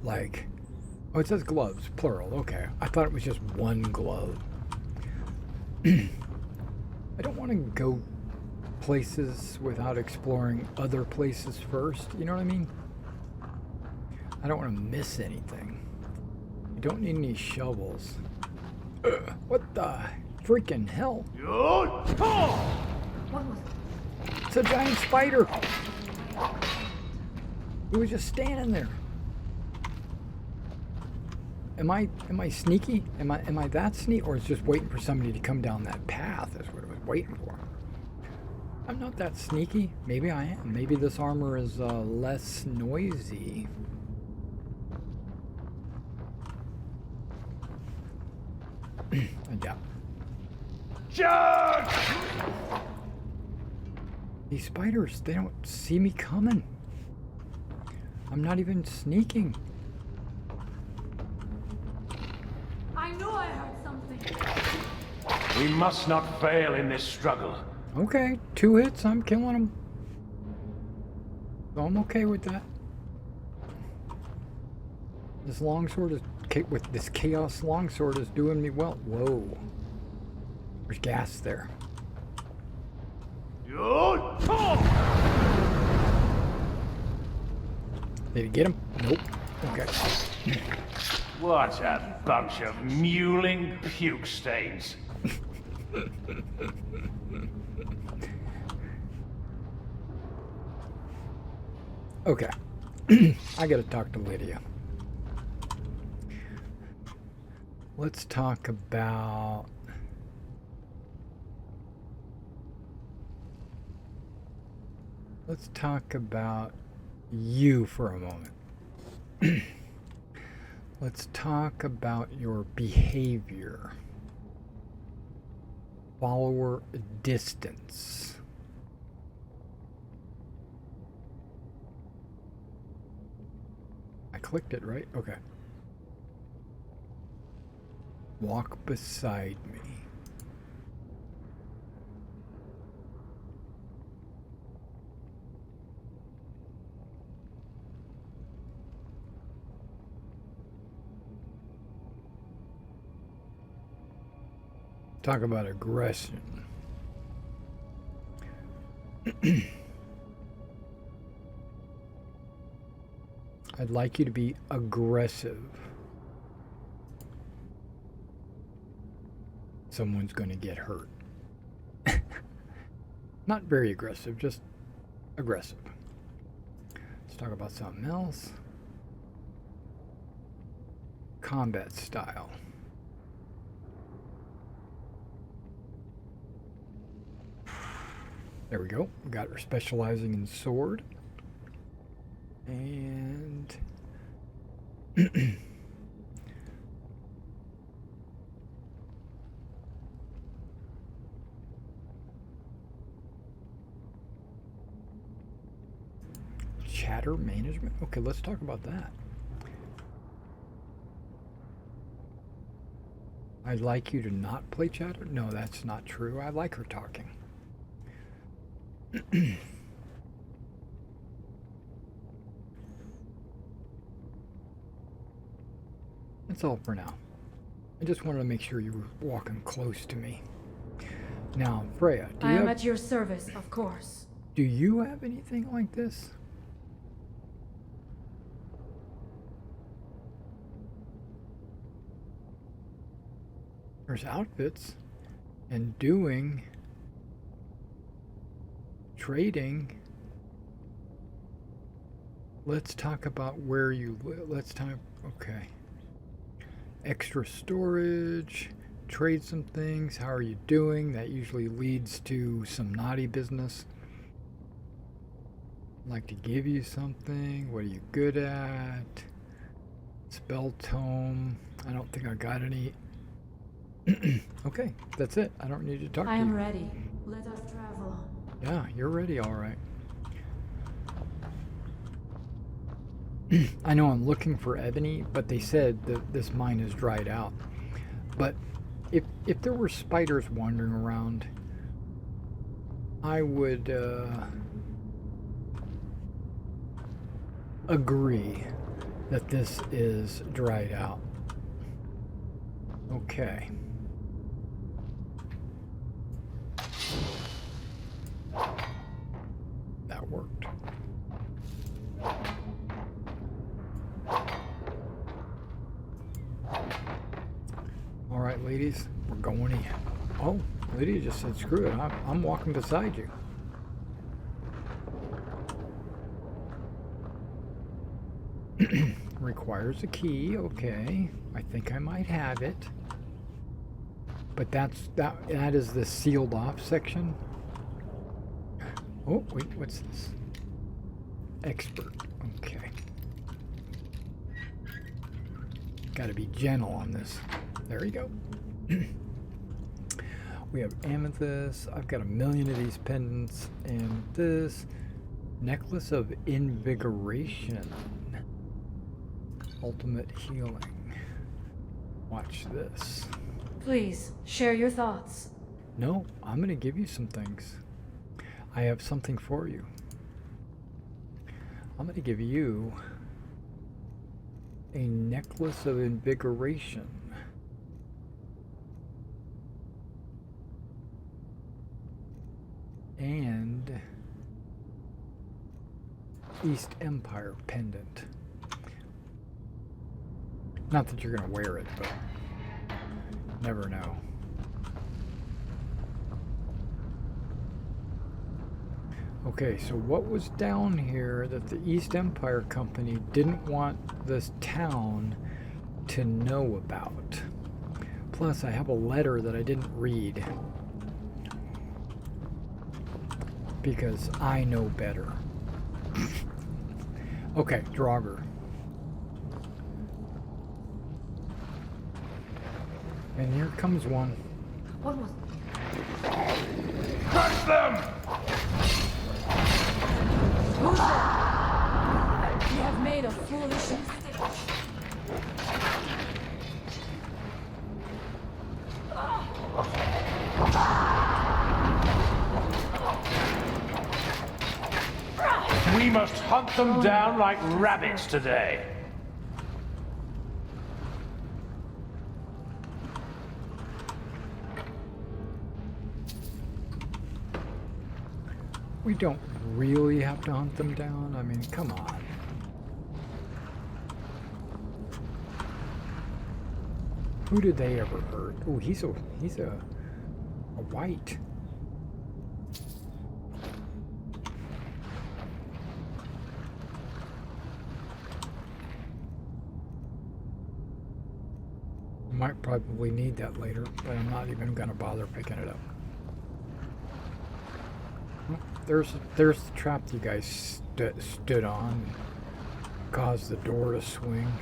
Like... Oh, it says gloves, plural. Okay, I thought it was just one glove. I don't want to go places without exploring other places first. You know what I mean? I don't want to miss anything. I don't need any shovels. What the freaking hell? What was It's a giant spider. He was just standing there. Am I sneaky? Am I that sneaky, or is just waiting for somebody to come down that path? Is what I was waiting for. I'm not that sneaky. Maybe I am. Maybe this armor is less noisy. I doubt. Charge! These spiders, they don't see me coming. I'm not even sneaking. I knew I heard something. We must not fail in this struggle. Okay, 2 hits, I'm killing them. So I'm okay with that. This longsword is, with this chaos longsword is doing me well. Whoa. There's gas there. Did he get him? Nope. Okay. What a bunch of mewling puke stains. Okay. I gotta talk to Lydia. Let's talk about... Let's talk about you for a moment. Let's talk about your behavior. Follower distance. I clicked it, right? Okay. Walk beside me. Talk about aggression. I'd like you to be aggressive. Someone's going to get hurt. Not very aggressive, just aggressive. Let's talk about something else. Combat style. There we go. We got her specializing in sword. And chatter management. Okay, let's talk about that. I'd like you to not play chatter. No, that's not true. I like her talking. That's all for now. I just wanted to make sure you were walking close to me. Now, Freya, I am at your service, of course. do you have anything like this? There's outfits and doing, trading. Let's talk about where you live. Let's talk, okay. Extra storage, trade some things. How are you doing? That usually leads to some naughty business. I'd like to give you something. What are you good at? Spell tome. I don't think I got any. Okay, that's it. I don't need to talk to you. I am ready. Let us travel. Yeah, you're ready, all right. I know I'm looking for ebony, but they said that this mine is dried out. But if there were spiders wandering around, I would agree that this is dried out. Okay. ladies. We're going in. Oh, Lydia just said, screw it. I'm walking beside you. Requires a key. Okay. I think I might have it. But that is the sealed off section. Oh, wait, what's this? Expert. Okay. Got to be gentle on this. There you go. We have amethyst. I've got 1,000,000 of these pendants. And this necklace of invigoration. Ultimate healing. Watch this. Please, share your thoughts. No, I'm going to give you some things. I have something for you. I'm going to give you a necklace of invigoration. And East Empire pendant. Not that you're going to wear it, but never know. Okay, so what was down here that the East Empire Company didn't want this town to know about? Plus, I have a letter that I didn't read. Because I know better. Okay, Draugr. And here comes one. What was... Crush them! Who's that? You have made a foolish mistake. We must hunt them down like rabbits today. We don't really have to hunt them down. I mean, come on. Who did they ever hurt? Oh, he's a white. Might probably need that later, but I'm not even gonna bother picking it up. There's the trap you guys stood on, caused the door to swing.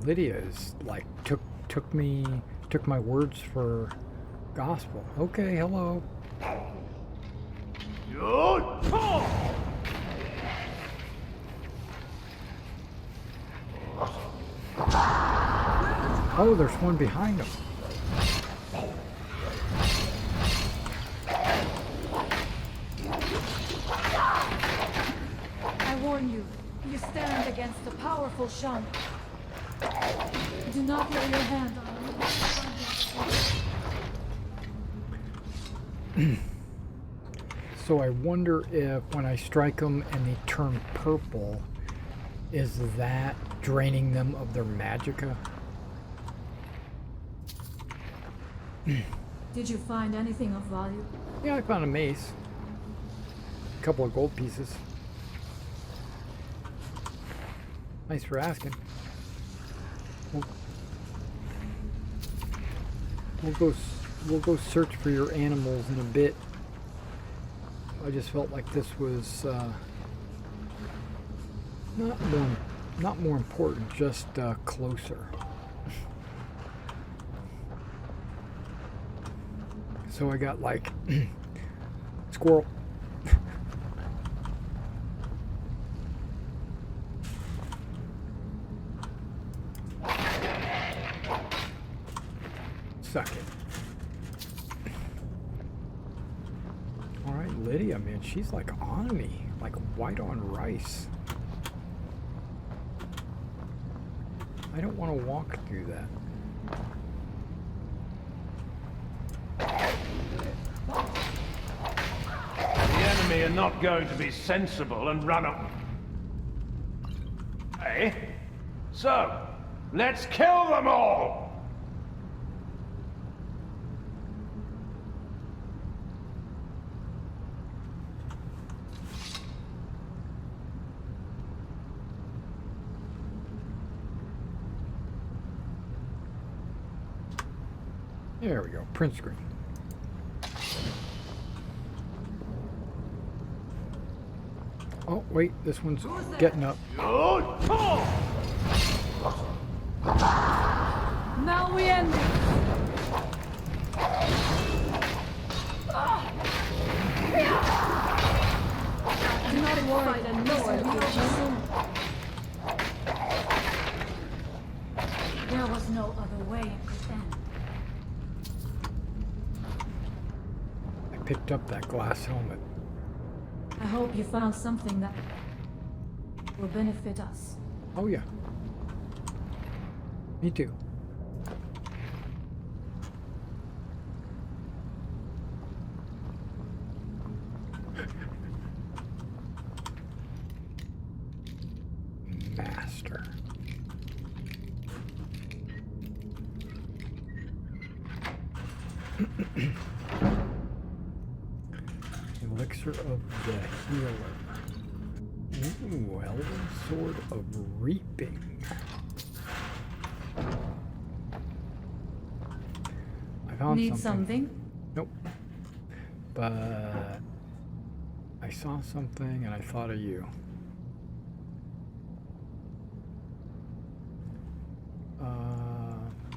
Lydia is like took my words for gospel. Okay, hello. Oh, there's one behind him. I warn you, you stand against a powerful shaman. Do not lay your hand on him. So I wonder if when I strike them and they turn purple, is that draining them of their magicka? Did you find anything of value? Yeah, I found a mace. A couple of gold pieces. Thanks for asking. We'll go search for your animals in a bit. I just felt like this was not more important, just closer. So I got like squirrel. Suck it. All right, Lydia. Lydia, man, she's like on me, like white on rice. I don't want to walk through that. The enemy are not going to be sensible and run up. Eh? So, let's kill them all! There we go, print screen. Oh, wait, this one's getting up. Now we end it! Do not fight a Nord, did you? There was no other way it could end. I picked up that glass helmet. I hope you found something that will benefit us. Oh yeah. Me too. Master. Elixir of the Healer. Ooh, Elven Sword of Reaping. I found Need something? Nope. But I saw something and I thought of you.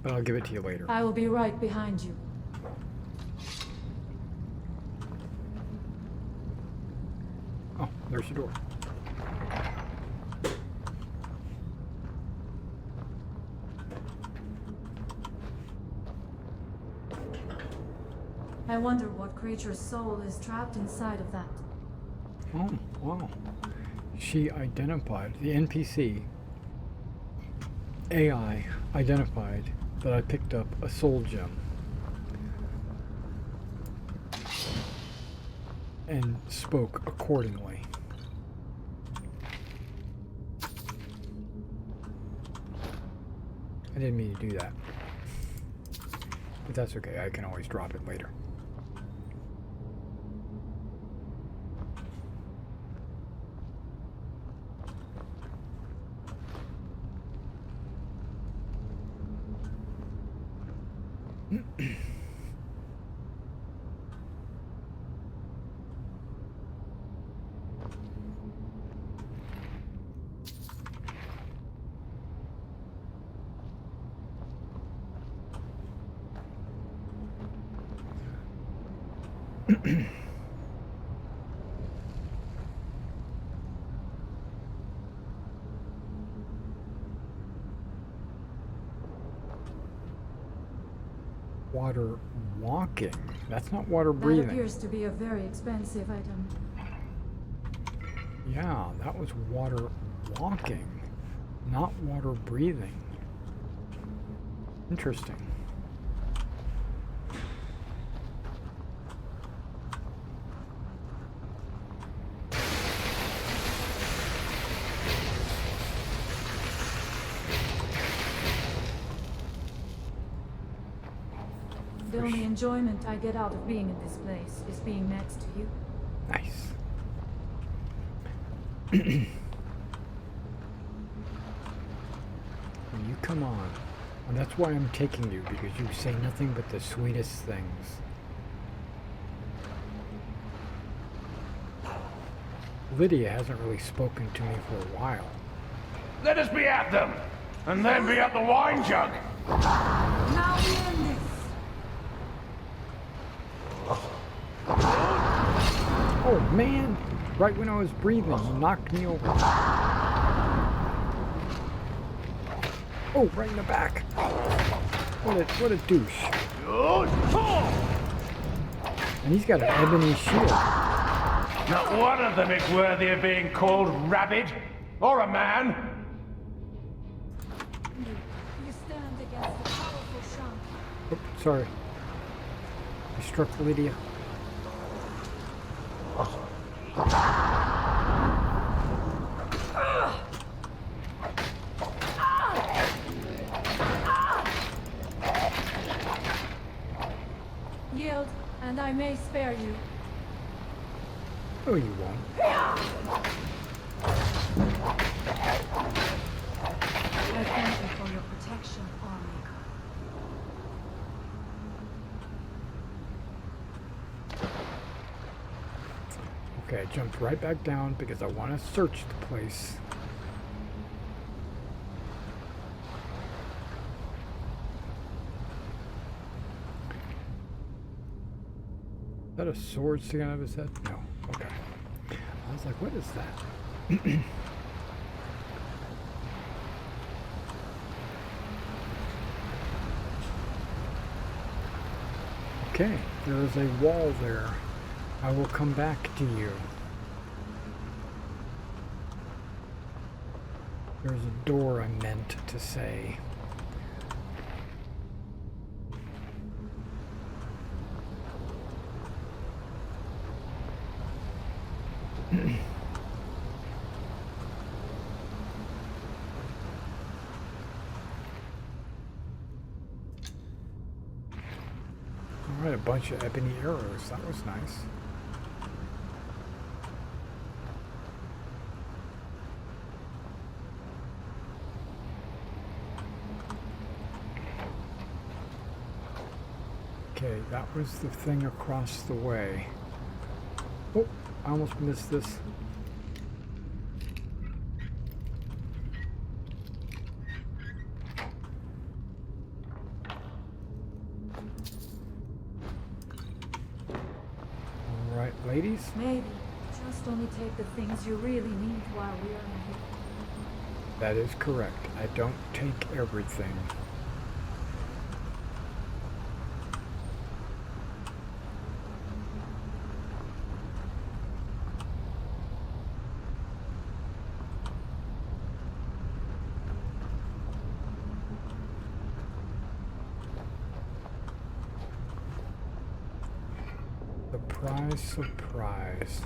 But I'll give it to you later. I will be right behind you. Oh, there's the door. I wonder what creature's soul is trapped inside of that. Oh, wow. She identified, the NPC AI identified that I picked up a soul gem. And spoke accordingly. I didn't mean to do that. But that's okay, I can always drop it later. Water walking. That's not water That breathing. appears to be a very expensive item. Yeah, that was water walking, not water breathing. Interesting. The only enjoyment I get out of being in this place is being next to you. Nice. When you come on, and that's why I'm taking you, because you say nothing but the sweetest things. Lydia hasn't really spoken to me for a while. Let us be at them, and then be at the wine jug. Now we end this! Oh man! Right when I was breathing, he knocked me over. Oh, right in the back. What a douche. And he's got an ebony shield. Not one of them is worthy of being called rabid, or a man. You stand against the powerful Shank. Oops, sorry. I struck Lydia. Yield, and I may spare you. Oh, you won't. I thank you for your protection, Armaker. Okay, I jumped right back down because I want to search the place. Is that a sword sticking out of his head? No. Okay. I was like, what is that? Okay, there is a wall there. I will come back to you. There's a door, I meant to say. Alright, a bunch of ebony arrows. That was nice. Okay, that was the thing across the way. Oh, I almost missed this. All right, ladies. Maybe. Just only take the things you really need while we are here. That is correct. I don't take everything. Surprise, surprise.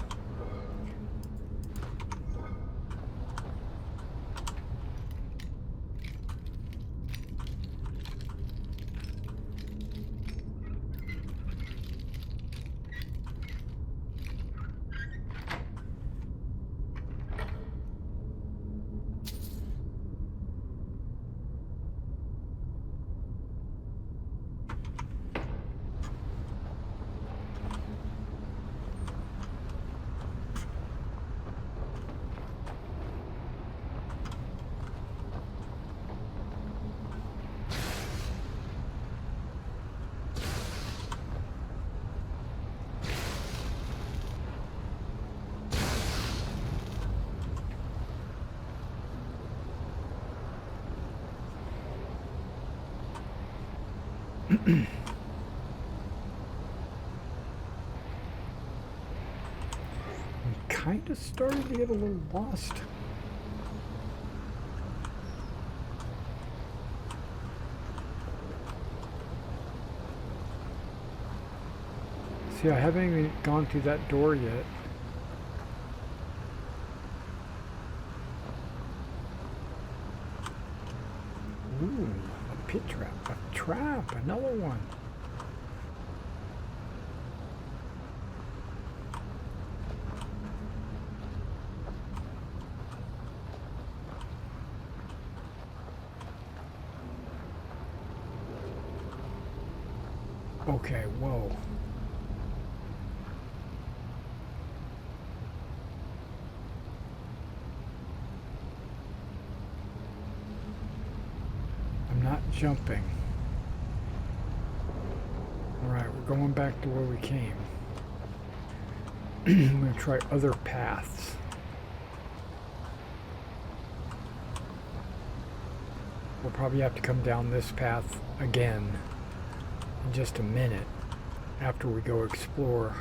I'm kind of starting to get a little lost. See, I haven't even gone through that door yet. Ooh, a pit trap. A trap, another one. Okay, whoa. I'm not jumping. Alright, we're going back to where we came. I'm going to try other paths. We'll probably have to come down this path again in just a minute after we go explore.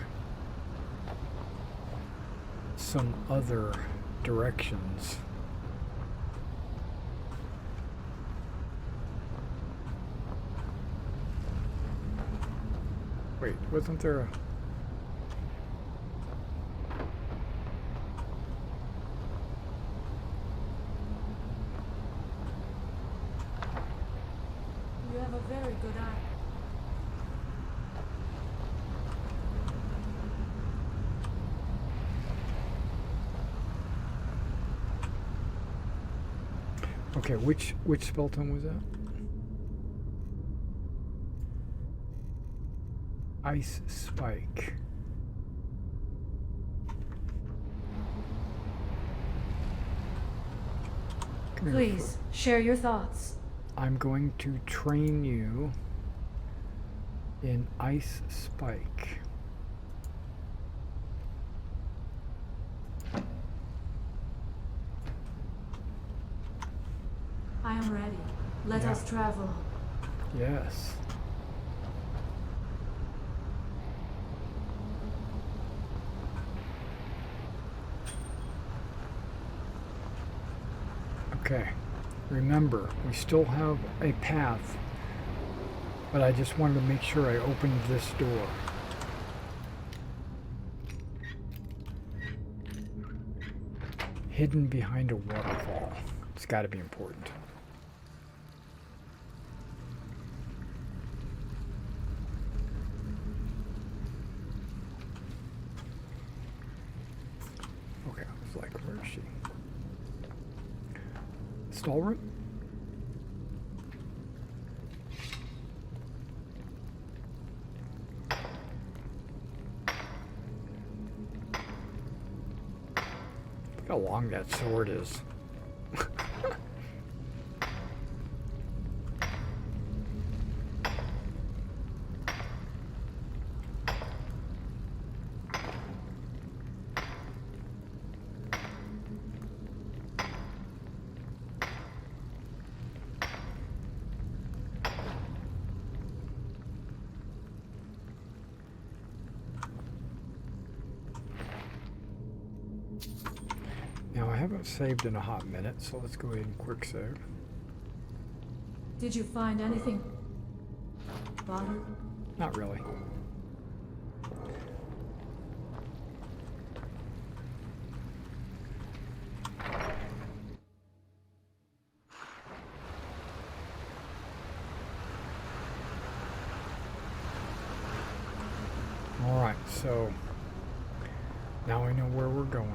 some other directions. Wait, wasn't there a... You have a very good eye. Okay, which spell tome was that? Ice Spike. Come here, Please, share your thoughts. I'm going to train you in Ice Spike. I am ready. Let Yeah. us travel. Yes. Okay. Remember, we still have a path, but I just wanted to make sure I opened this door. Hidden behind a waterfall. It's got to be important. Okay, I was like, where is she? Stallroom? Look how long that sword is. Now I haven't saved in a hot minute, so let's go ahead and quick save. Did you find anything? Bother? Not really. Alright, so now I know where we're going.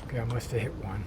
Okay, I must have hit one.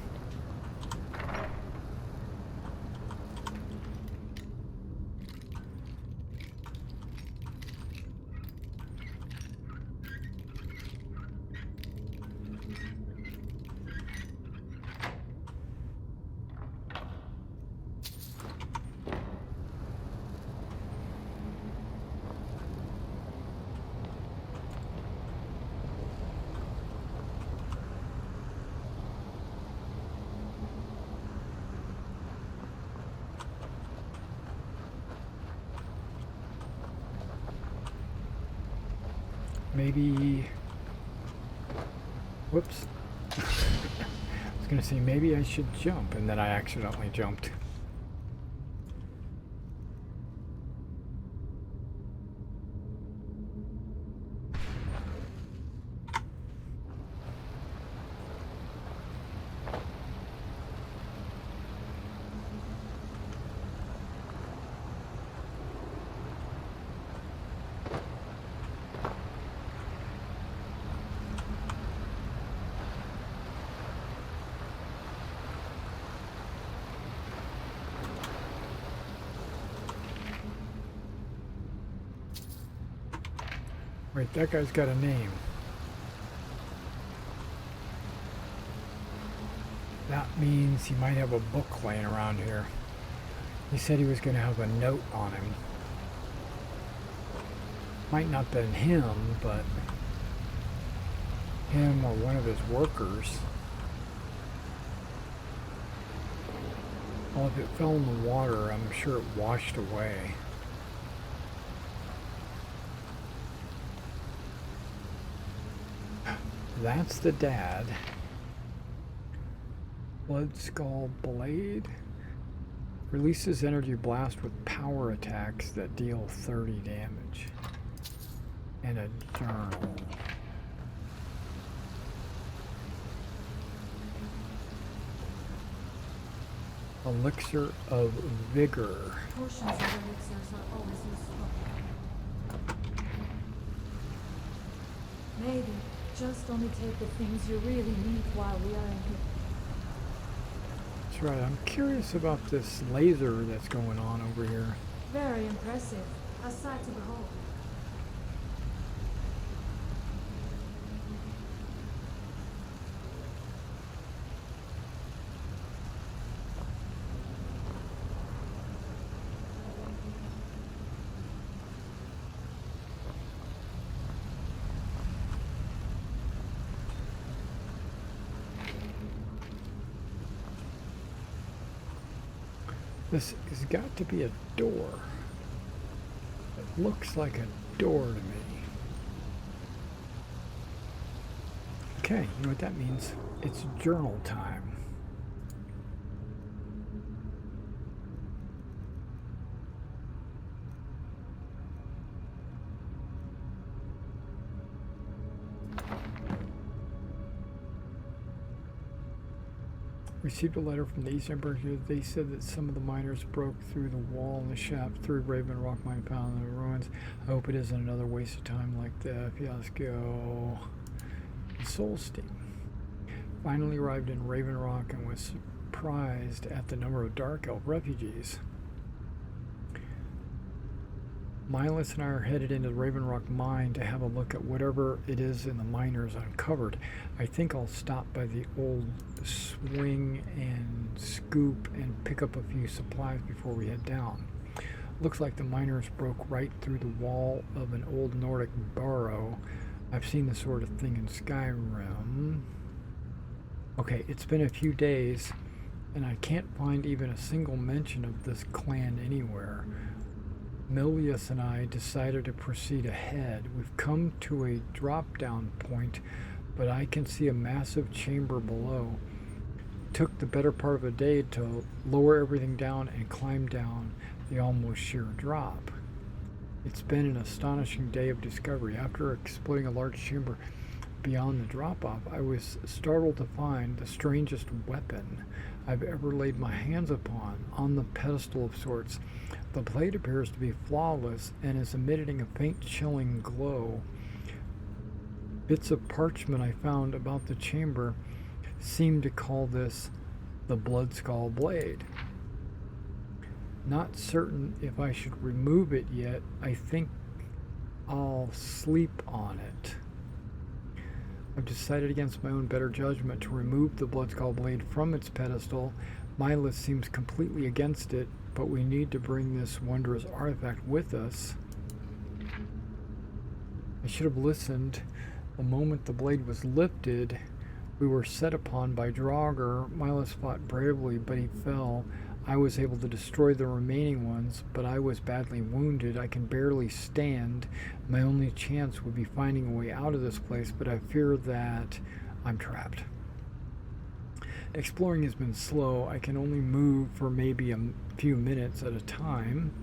Maybe... Whoops. I was gonna say maybe I should jump, and then I accidentally jumped. Wait, that guy's got a name. Now, means he might have a book laying around here. He said he was going to have a note on him. Might not been him, but him or one of his workers. Well, if it fell in the water, I'm sure it washed away. That's the dad. Blood Skull Blade. Releases energy blast with power attacks that deal 30 damage. And a journal. Elixir of Vigor. Portions of elixirs are always useful. Maybe just only take the things you really need while we are in here. That's right. I'm curious about this laser that's going on over here. Very impressive. A sight to behold. This has got to be a door. It looks like a door to me. Okay, you know what that means? It's journal time. Received a letter from the East Emperor. They said that some of the miners broke through the wall in the shaft through Raven Rock mine found in the ruins. I hope it isn't another waste of time like that. Yeah, let's go. Solstheim. Finally arrived in Raven Rock and was surprised at the number of Dark Elf refugees. Milas and I are headed into the Raven Rock mine to have a look at whatever it is in the miners uncovered. I think I'll stop by the old swing and scoop and pick up a few supplies before we head down. Looks like the miners broke right through the wall of an old Nordic burrow. I've seen this sort of thing in Skyrim. Okay, it's been a few days and I can't find even a single mention of this clan anywhere. Milius and I decided to proceed ahead. We've come to a drop-down point, but I can see a massive chamber below. Took the better part of a day to lower everything down and climb down the almost sheer drop. It's been an astonishing day of discovery. After exploring a large chamber beyond the drop-off, I was startled to find the strangest weapon I've ever laid my hands upon, on the pedestal of sorts. The blade appears to be flawless and is emitting a faint chilling glow. Bits of parchment I found about the chamber seem to call this the Blood Skull Blade. Not certain if I should remove it yet. I think I'll sleep on it. I've decided against my own better judgment to remove the Blood Skull Blade from its pedestal. Milas seems completely against it, but we need to bring this wondrous artifact with us. I should have listened. The moment the blade was lifted, we were set upon by Draugr. Milas fought bravely, but he fell. I was able to destroy the remaining ones, but I was badly wounded. I can barely stand. My only chance would be finding a way out of this place, but I fear that I'm trapped. Exploring has been slow. I can only move for maybe a few minutes at a time.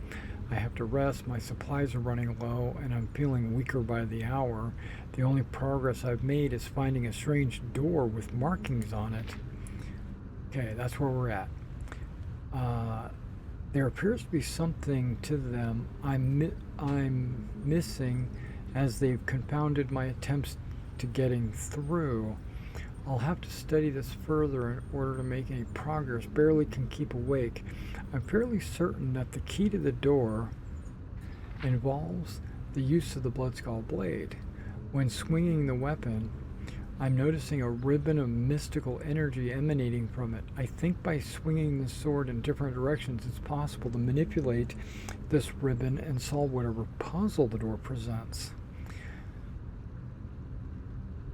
I have to rest. My supplies are running low, and I'm feeling weaker by the hour. The only progress I've made is finding a strange door with markings on it. Okay, that's where we're at. There appears to be something to them I'm missing, as they've confounded my attempts to getting through. I'll have to study this further in order to make any progress. Barely can keep awake. I'm fairly certain that the key to the door involves the use of the Blood Skull Blade. When swinging the weapon, I'm noticing a ribbon of mystical energy emanating from it. I think by swinging the sword in different directions, it's possible to manipulate this ribbon and solve whatever puzzle the door presents.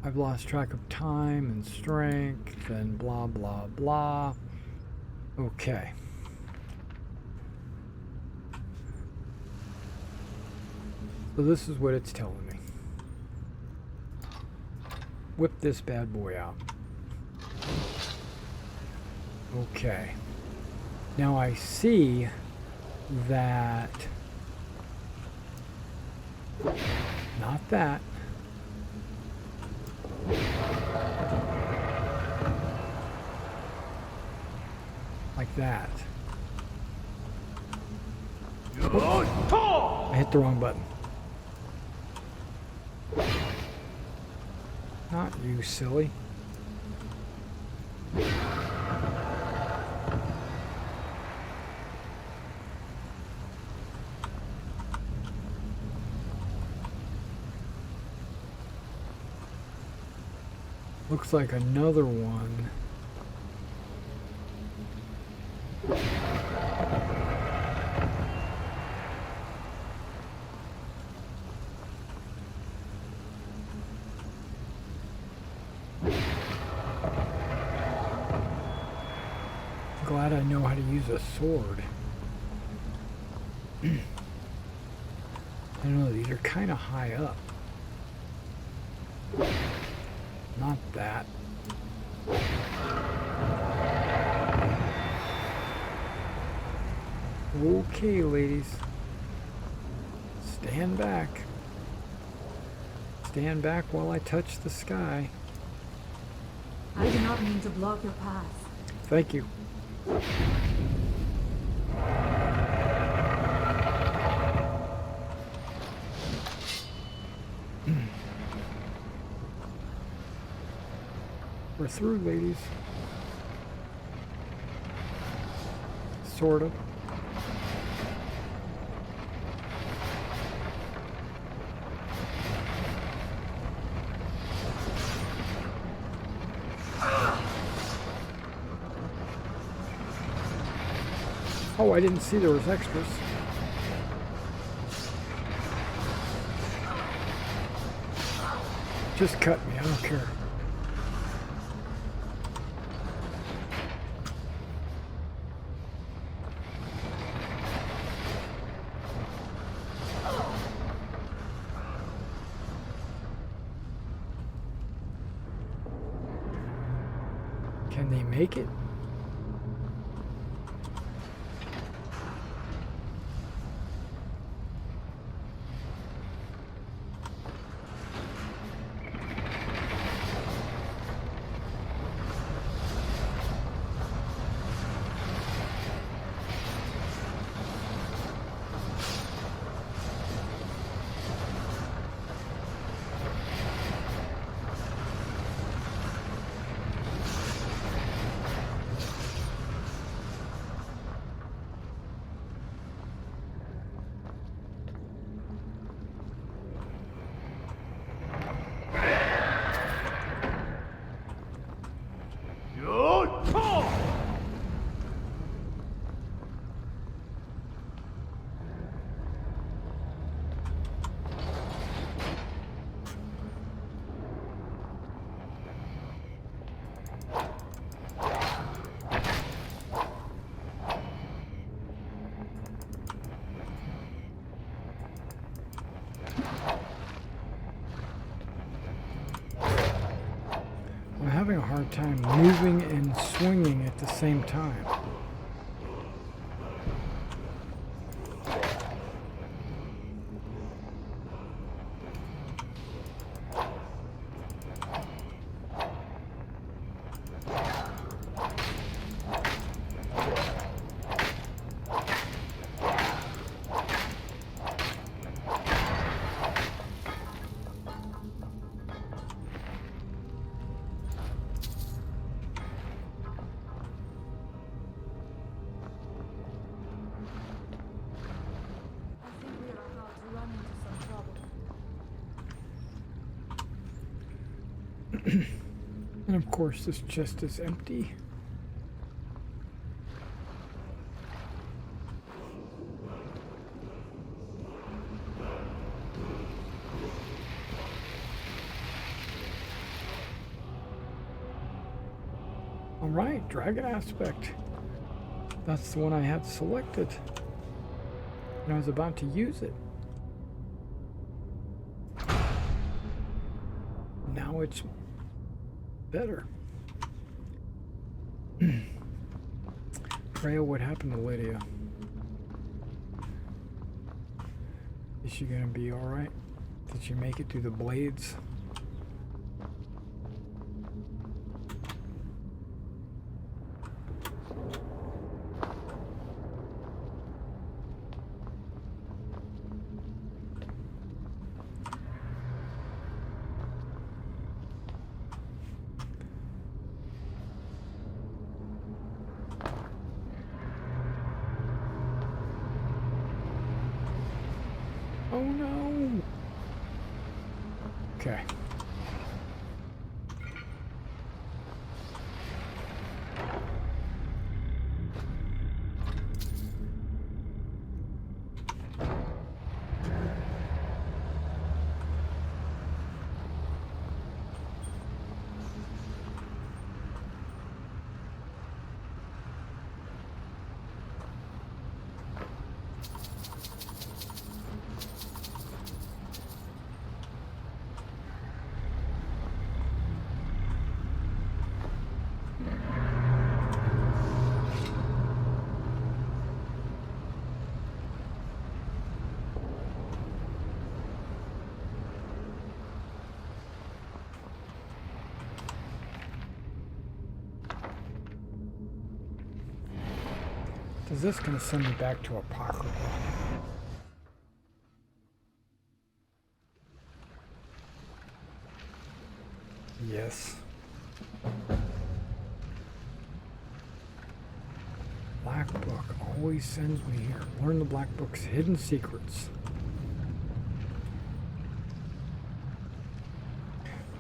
I've lost track of time and strength and blah, blah, blah. Okay. So this is what it's telling me. Whip this bad boy out. Okay. Now I see that... Not that. Like that. I hit the wrong button. Not you, silly. Looks like another one. Glad I know how to use a sword. I don't know, these are kind of high up. Not that. Okay, ladies. Stand back. Stand back while I touch the sky. I do not mean to block your path. Thank you. We're through, ladies. Sort of. Oh, I didn't see there was extras. Just cut me, I don't care. Can they make it? Having a hard time moving and swinging at the same time. And of course, this chest is empty. All right, dragon aspect. That's the one I had selected. And I was about to use it. Now it's better. Freya, what happened to Lydia? Is she gonna be alright? Did she make it through the blades? Oh no! Okay. Is this going to send me back to Apocrypha? Yes. Black Book always sends me here. Learn the Black Book's hidden secrets.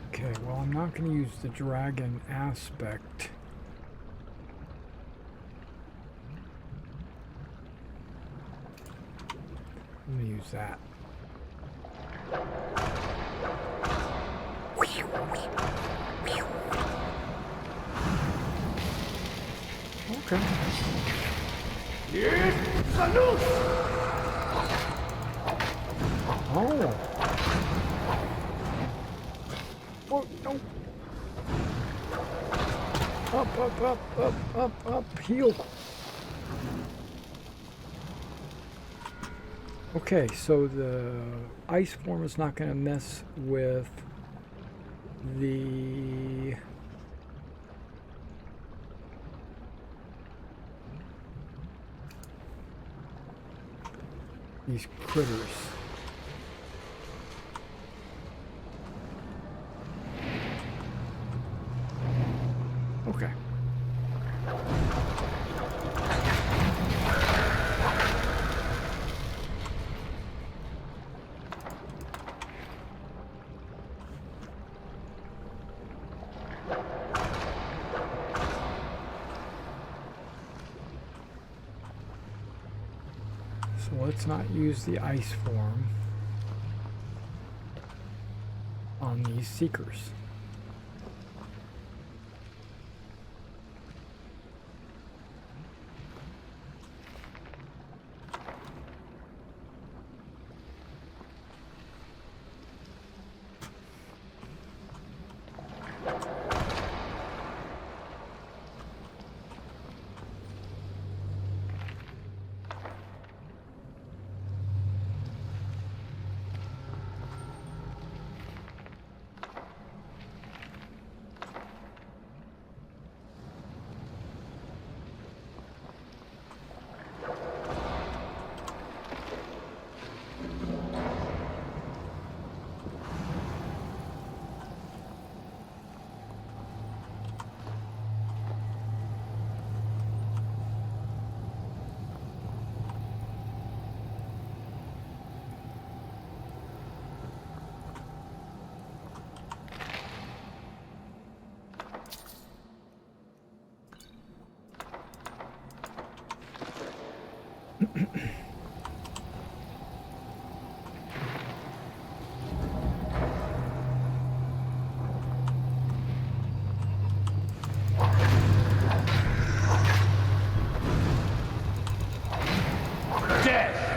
Okay, well, I'm not going to use the dragon aspect. I'm going to use that. Okay. Yes, salute! Oh. Oh, no. Up, heal. Okay, so the ice form is not going to mess with the these critters. Okay. So let's not use the ice form on these seekers.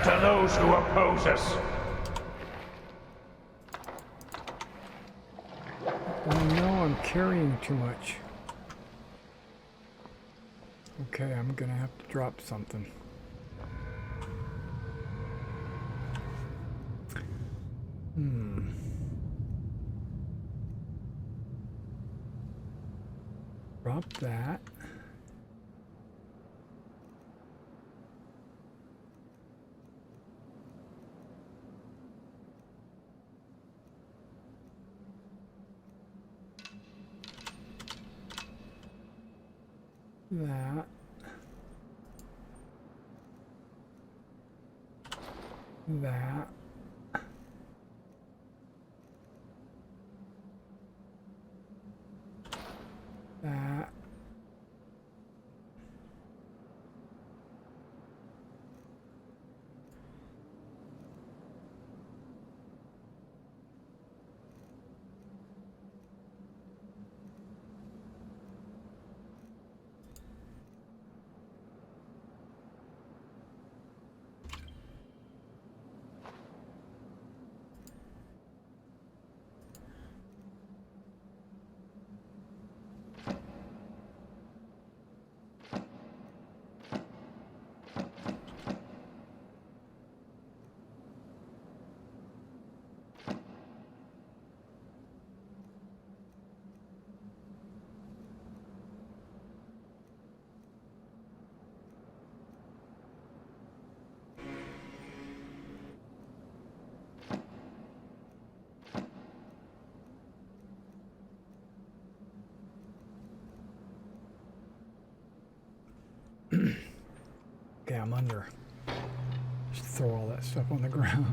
to those who oppose us. Oh no, I'm carrying too much. Okay, I'm gonna have to drop something. Drop that. That. That. That. Okay, I'm under. Just throw all that stuff on the ground.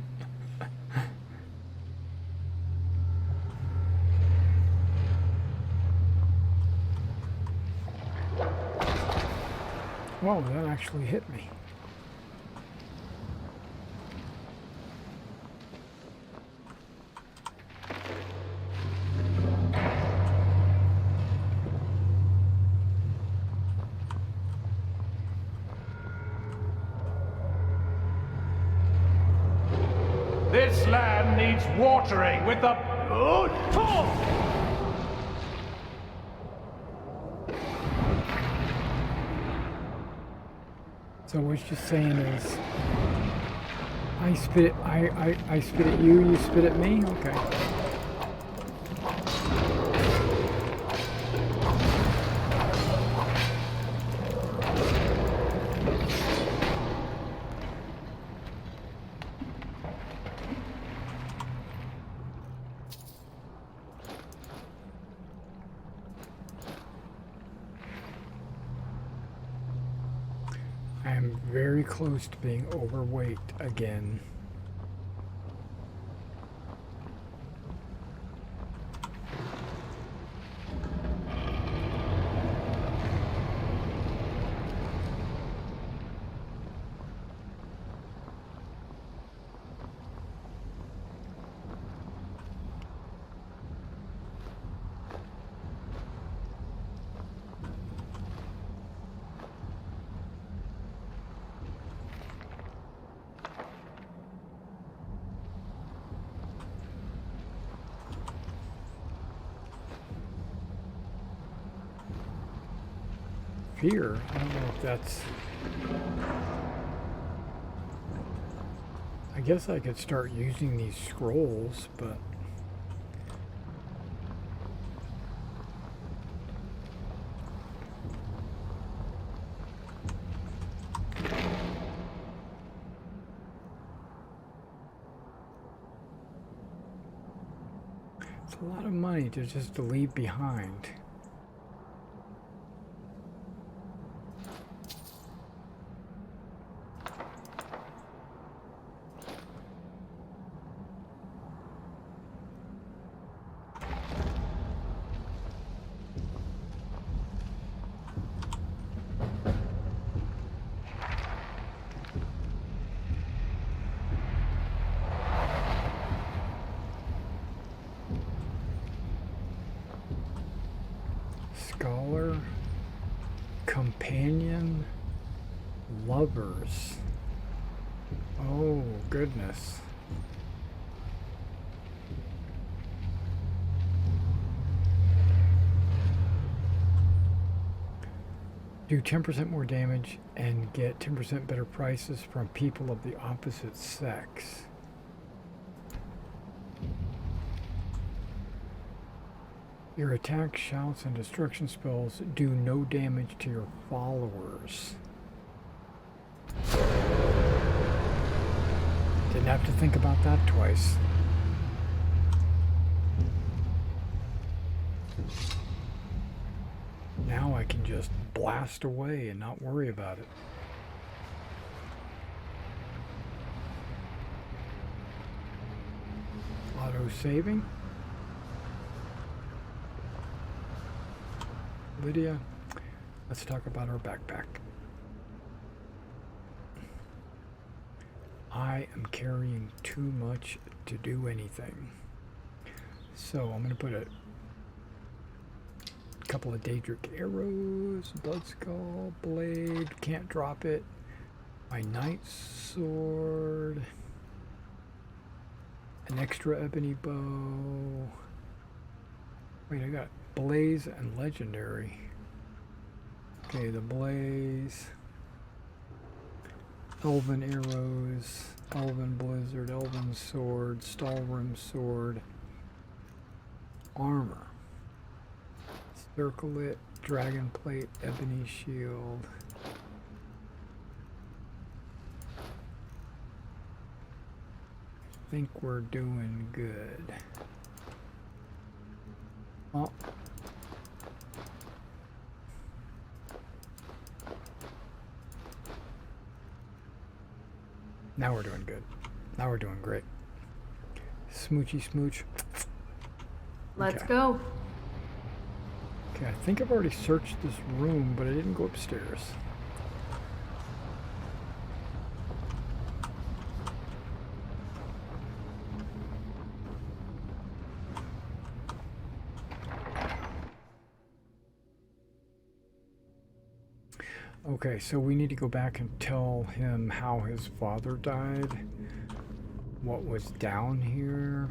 Whoa, that actually hit me. This land needs watering with the good talk. So what you're saying is, I spit at you, you spit at me? Okay. I am very close to being overweight again. Fear? I don't know if that's... I guess I could start using these scrolls, but... It's a lot of money to just to leave behind. Scholar, companion, lovers. Oh goodness. Do 10% more damage and get 10% better prices from people of the opposite sex. Your attack, shouts, and destruction spells do no damage to your followers. Didn't have to think about that twice. Now I can just blast away and not worry about it. Auto saving. Lydia, let's talk about our backpack. I am carrying too much to do anything. So I'm going to put a couple of Daedric arrows, blood skull, blade, can't drop it, my knight sword, an extra ebony bow. Wait, I got blaze and legendary. Okay, the blaze, elven arrows, elven blizzard, elven sword, Stalrim sword, armor, circlet, dragon plate, ebony shield. I think we're doing good. Oh. Now we're doing good. Now we're doing great. Smoochy smooch. Let's Okay. go. Okay, I think I've already searched this room, but I didn't go upstairs. Okay, so we need to go back and tell him how his father died, what was down here.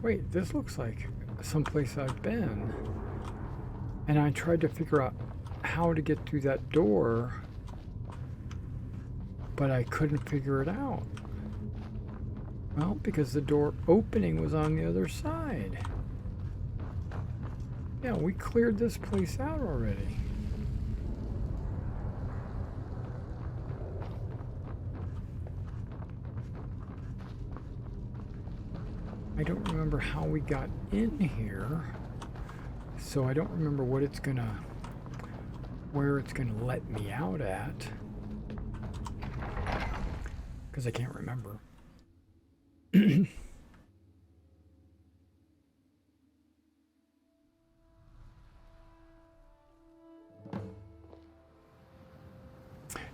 Wait, this looks like someplace I've been. And I tried to figure out how to get through that door, but I couldn't figure it out. Well, because the door opening was on the other side. Yeah, we cleared this place out already. I don't remember how we got in here, so I don't remember what it's gonna, where it's gonna let me out at, because I can't remember.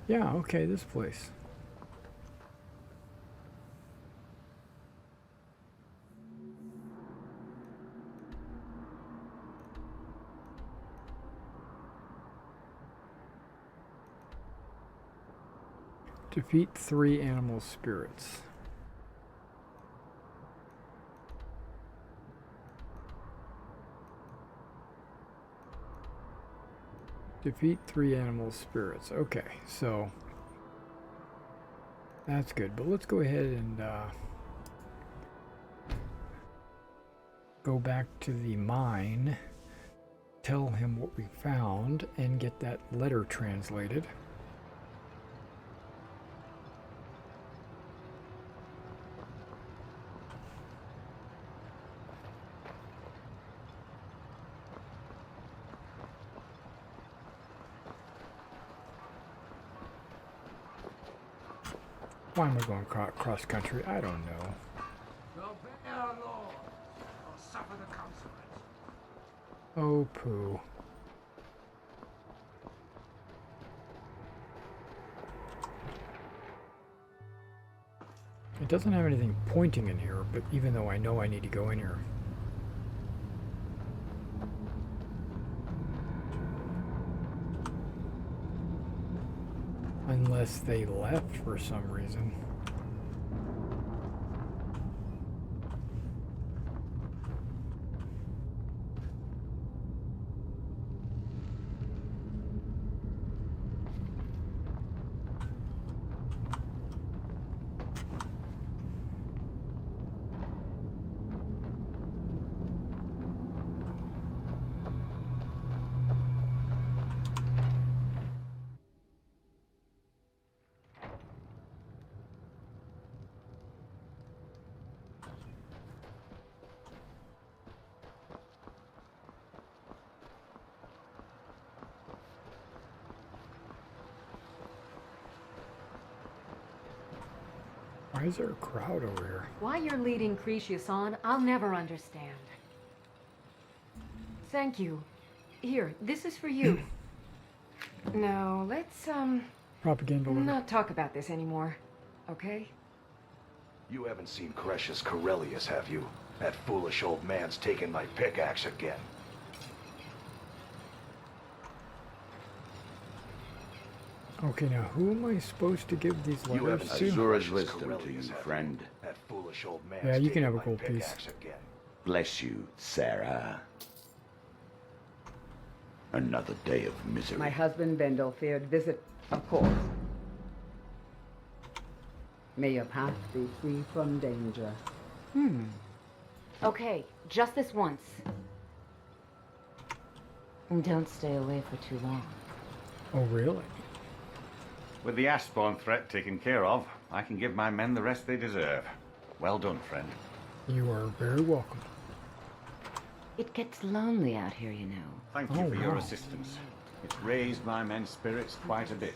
Yeah, okay, this place. Defeat 3 animal spirits. Defeat 3 animal spirits. Okay, so that's good. But let's go ahead and go back to the mine, tell him what we found, and get that letter translated. Why am I going cross country? I don't know. Obey our laws, or suffer the consequences. Oh, poo. It doesn't have anything pointing in here, but even though I know I need to go in here. Unless they left for some reason. Why is there a crowd over here? Why you're leading Cretius on, I'll never understand. Thank you. Here, this is for you. No, let's, Propaganda. not talk about this anymore, okay? You haven't seen Crucius Corellius, have you? That foolish old man's taken my pickaxe again. Okay, now who am I supposed to give these You letters haven't to? Azura's wisdom to you, friend. That foolish old man's Yeah, you can taken have a my gold piece. pickaxe again. Bless you, Sarah. Another day of misery. My husband Bendel feared visit, of course. May your path be free from danger. Okay, just this once. And don't stay away for too long. Oh, really? With the Ashbourne threat taken care of, I can give my men the rest they deserve. Well done, friend. You are very welcome. It gets lonely out here, you know. Thank you Oh, for your wow. assistance. It's raised my men's spirits quite a bit.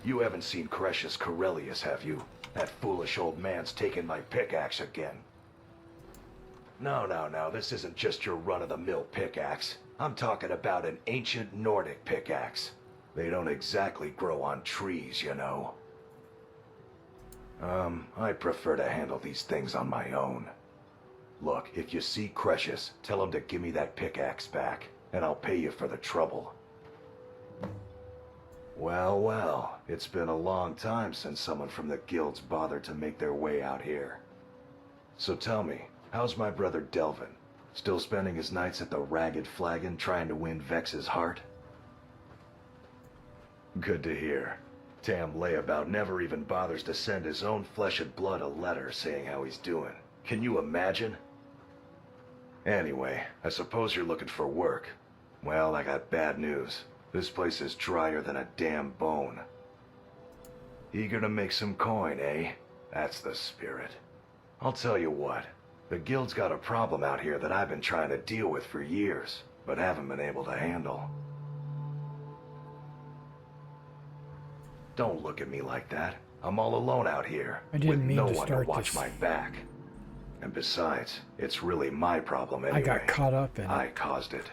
You haven't seen Crucius Corellius, have you? That foolish old man's taken my pickaxe again. No, this isn't just your run-of-the-mill pickaxe. I'm talking about an ancient Nordic pickaxe. They don't exactly grow on trees, you know. I prefer to handle these things on my own. Look, if you see Crucius, tell him to give me that pickaxe back, and I'll pay you for the trouble. Well, it's been a long time since someone from the guilds bothered to make their way out here. So tell me, how's my brother Delvin? Still spending his nights at the Ragged Flagon trying to win Vex's heart? Good to hear. Tam Layabout never even bothers to send his own flesh and blood a letter saying how he's doing. Can you imagine? Anyway, I suppose you're looking for work. Well, I got bad news. This place is drier than a damn bone. Eager to make some coin, eh? That's the spirit. I'll tell you what. The guild's got a problem out here that I've been trying to deal with for years, but haven't been able to handle. Don't look at me like that. I'm all alone out here, I didn't with mean no to one to start watch this. my back. And besides, it's really my problem anyway. I got caught up in it. I caused it.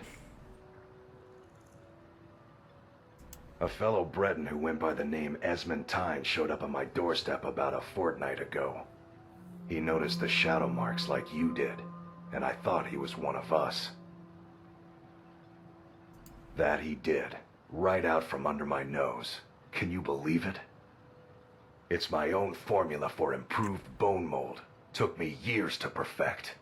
A fellow Breton who went by the name Esmond Tyne showed up on my doorstep about a fortnight ago. He noticed the shadow marks like you did, and I thought he was one of us. That he did, right out from under my nose. Can you believe it? It's my own formula for improved bone mold. Took me years to perfect.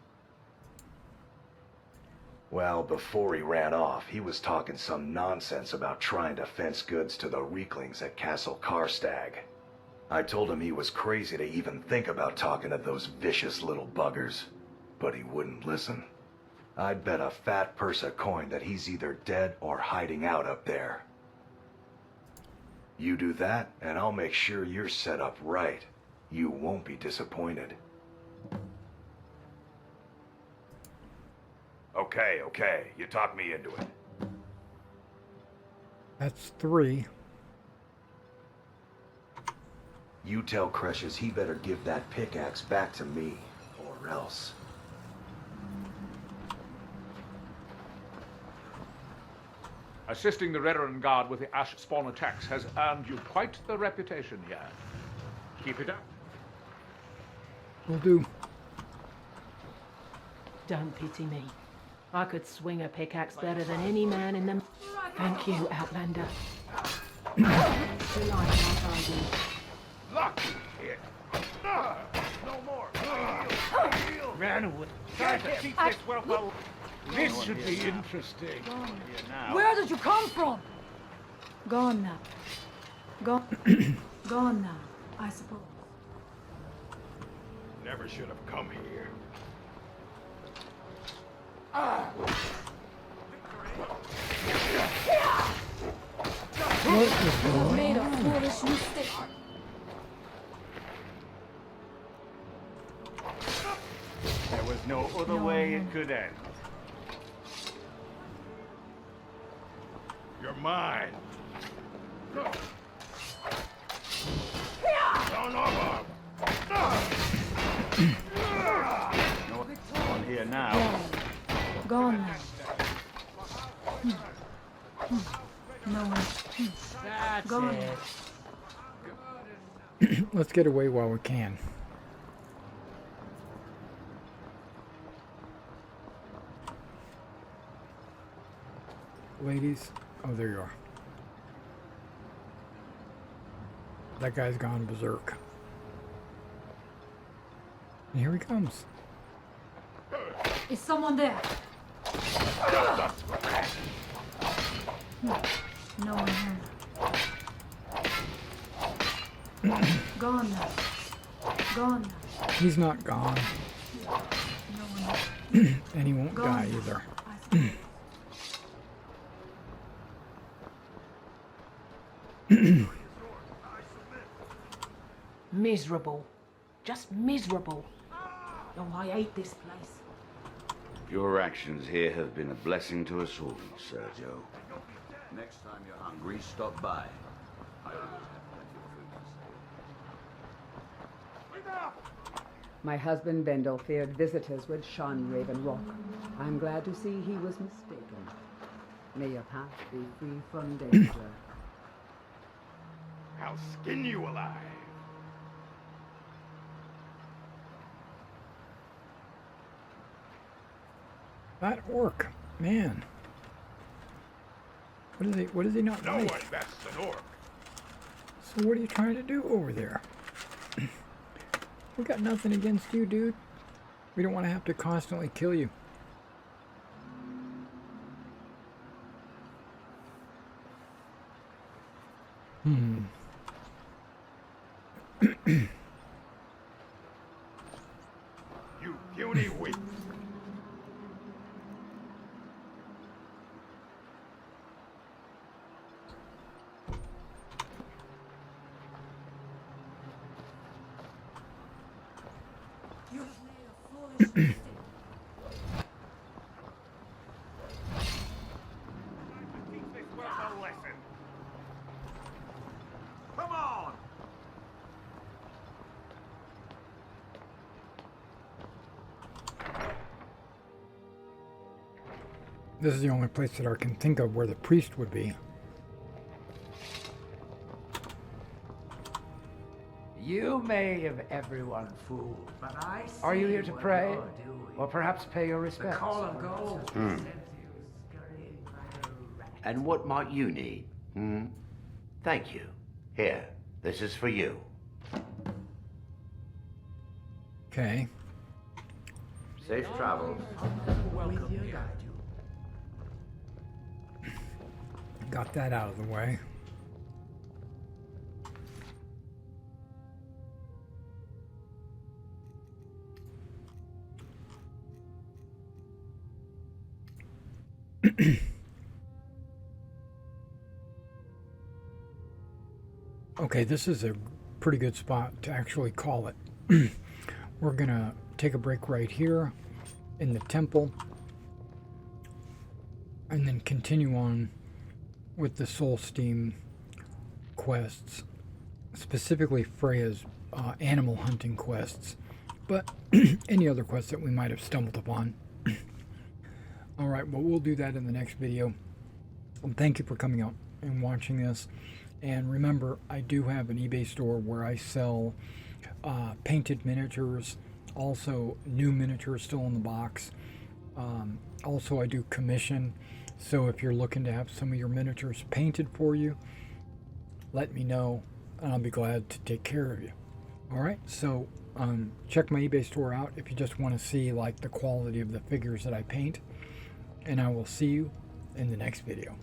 Well, before he ran off, he was talking some nonsense about trying to fence goods to the Reeklings at Castle Karstag. I told him he was crazy to even think about talking to those vicious little buggers, but he wouldn't listen. I'd bet a fat purse of coin that he's either dead or hiding out up there. You do that, and I'll make sure you're set up right. You won't be disappointed. Okay, you talked me into it. That's 3. You tell Crucius he better give that pickaxe back to me, or else. Assisting the Redoran Guard with the Ash Spawn attacks has earned you quite the reputation here. Keep it up. Will do. Don't pity me. I could swing a pickaxe better than any man in them. Thank you, Outlander. Lucky hit. No more. Ran away. Try to keep this well. This should be interesting. Where did you come from? Gone now. Gone now, I suppose. Never should have come here. What is You going made a on? foolish mistake. There was no other way it could end. You're mine. Son of a... No one here now. Gone now. No one. That's Gone. Let's get away while we can. Ladies, oh, there you are. That guy's gone berserk. And here he comes. Is someone there? No one here. Gone now. Gone now. He's not gone. No one. And he won't Gone die now, either. I suppose. Miserable. Just miserable. Oh, I hate this place. Your actions here have been a blessing to us all, Sergio. Next time you're hungry, stop by. I always have plenty of food to save. My husband Bendel feared visitors would shun Raven Rock. I'm glad to see he was mistaken. May your path be free from danger. I'll skin you alive. That orc, man. What is he not No like? one bests an orc. So what are you trying to do over there? We got nothing against you, dude. We don't want to have to constantly kill you. You puny weak. You have made a foolish mistake. Teach this world a lesson. Come on. This is the only place that I can think of where the priest would be. You may have everyone fooled, but are you here to pray? Or perhaps pay your respects? The call of gold. And what might you need? Thank you. Here, this is for you. Okay. Safe travels. Got that out of the way. Okay, this is a pretty good spot to actually call it. We're gonna take a break right here in the temple and then continue on with the Solstheim quests, specifically Freya's animal hunting quests, but any other quests that we might have stumbled upon. Alright, well, we'll do that in the next video. Thank you for coming out and watching this. And remember, I do have an eBay store where I sell painted miniatures Also, new miniatures still in the box. Also, I do commission, so if you're looking to have some of your miniatures painted for you, let me know, and I'll be glad to take care of you. Alright, so check my eBay store out if you just want to see like the quality of the figures that I paint, and I will see you in the next video.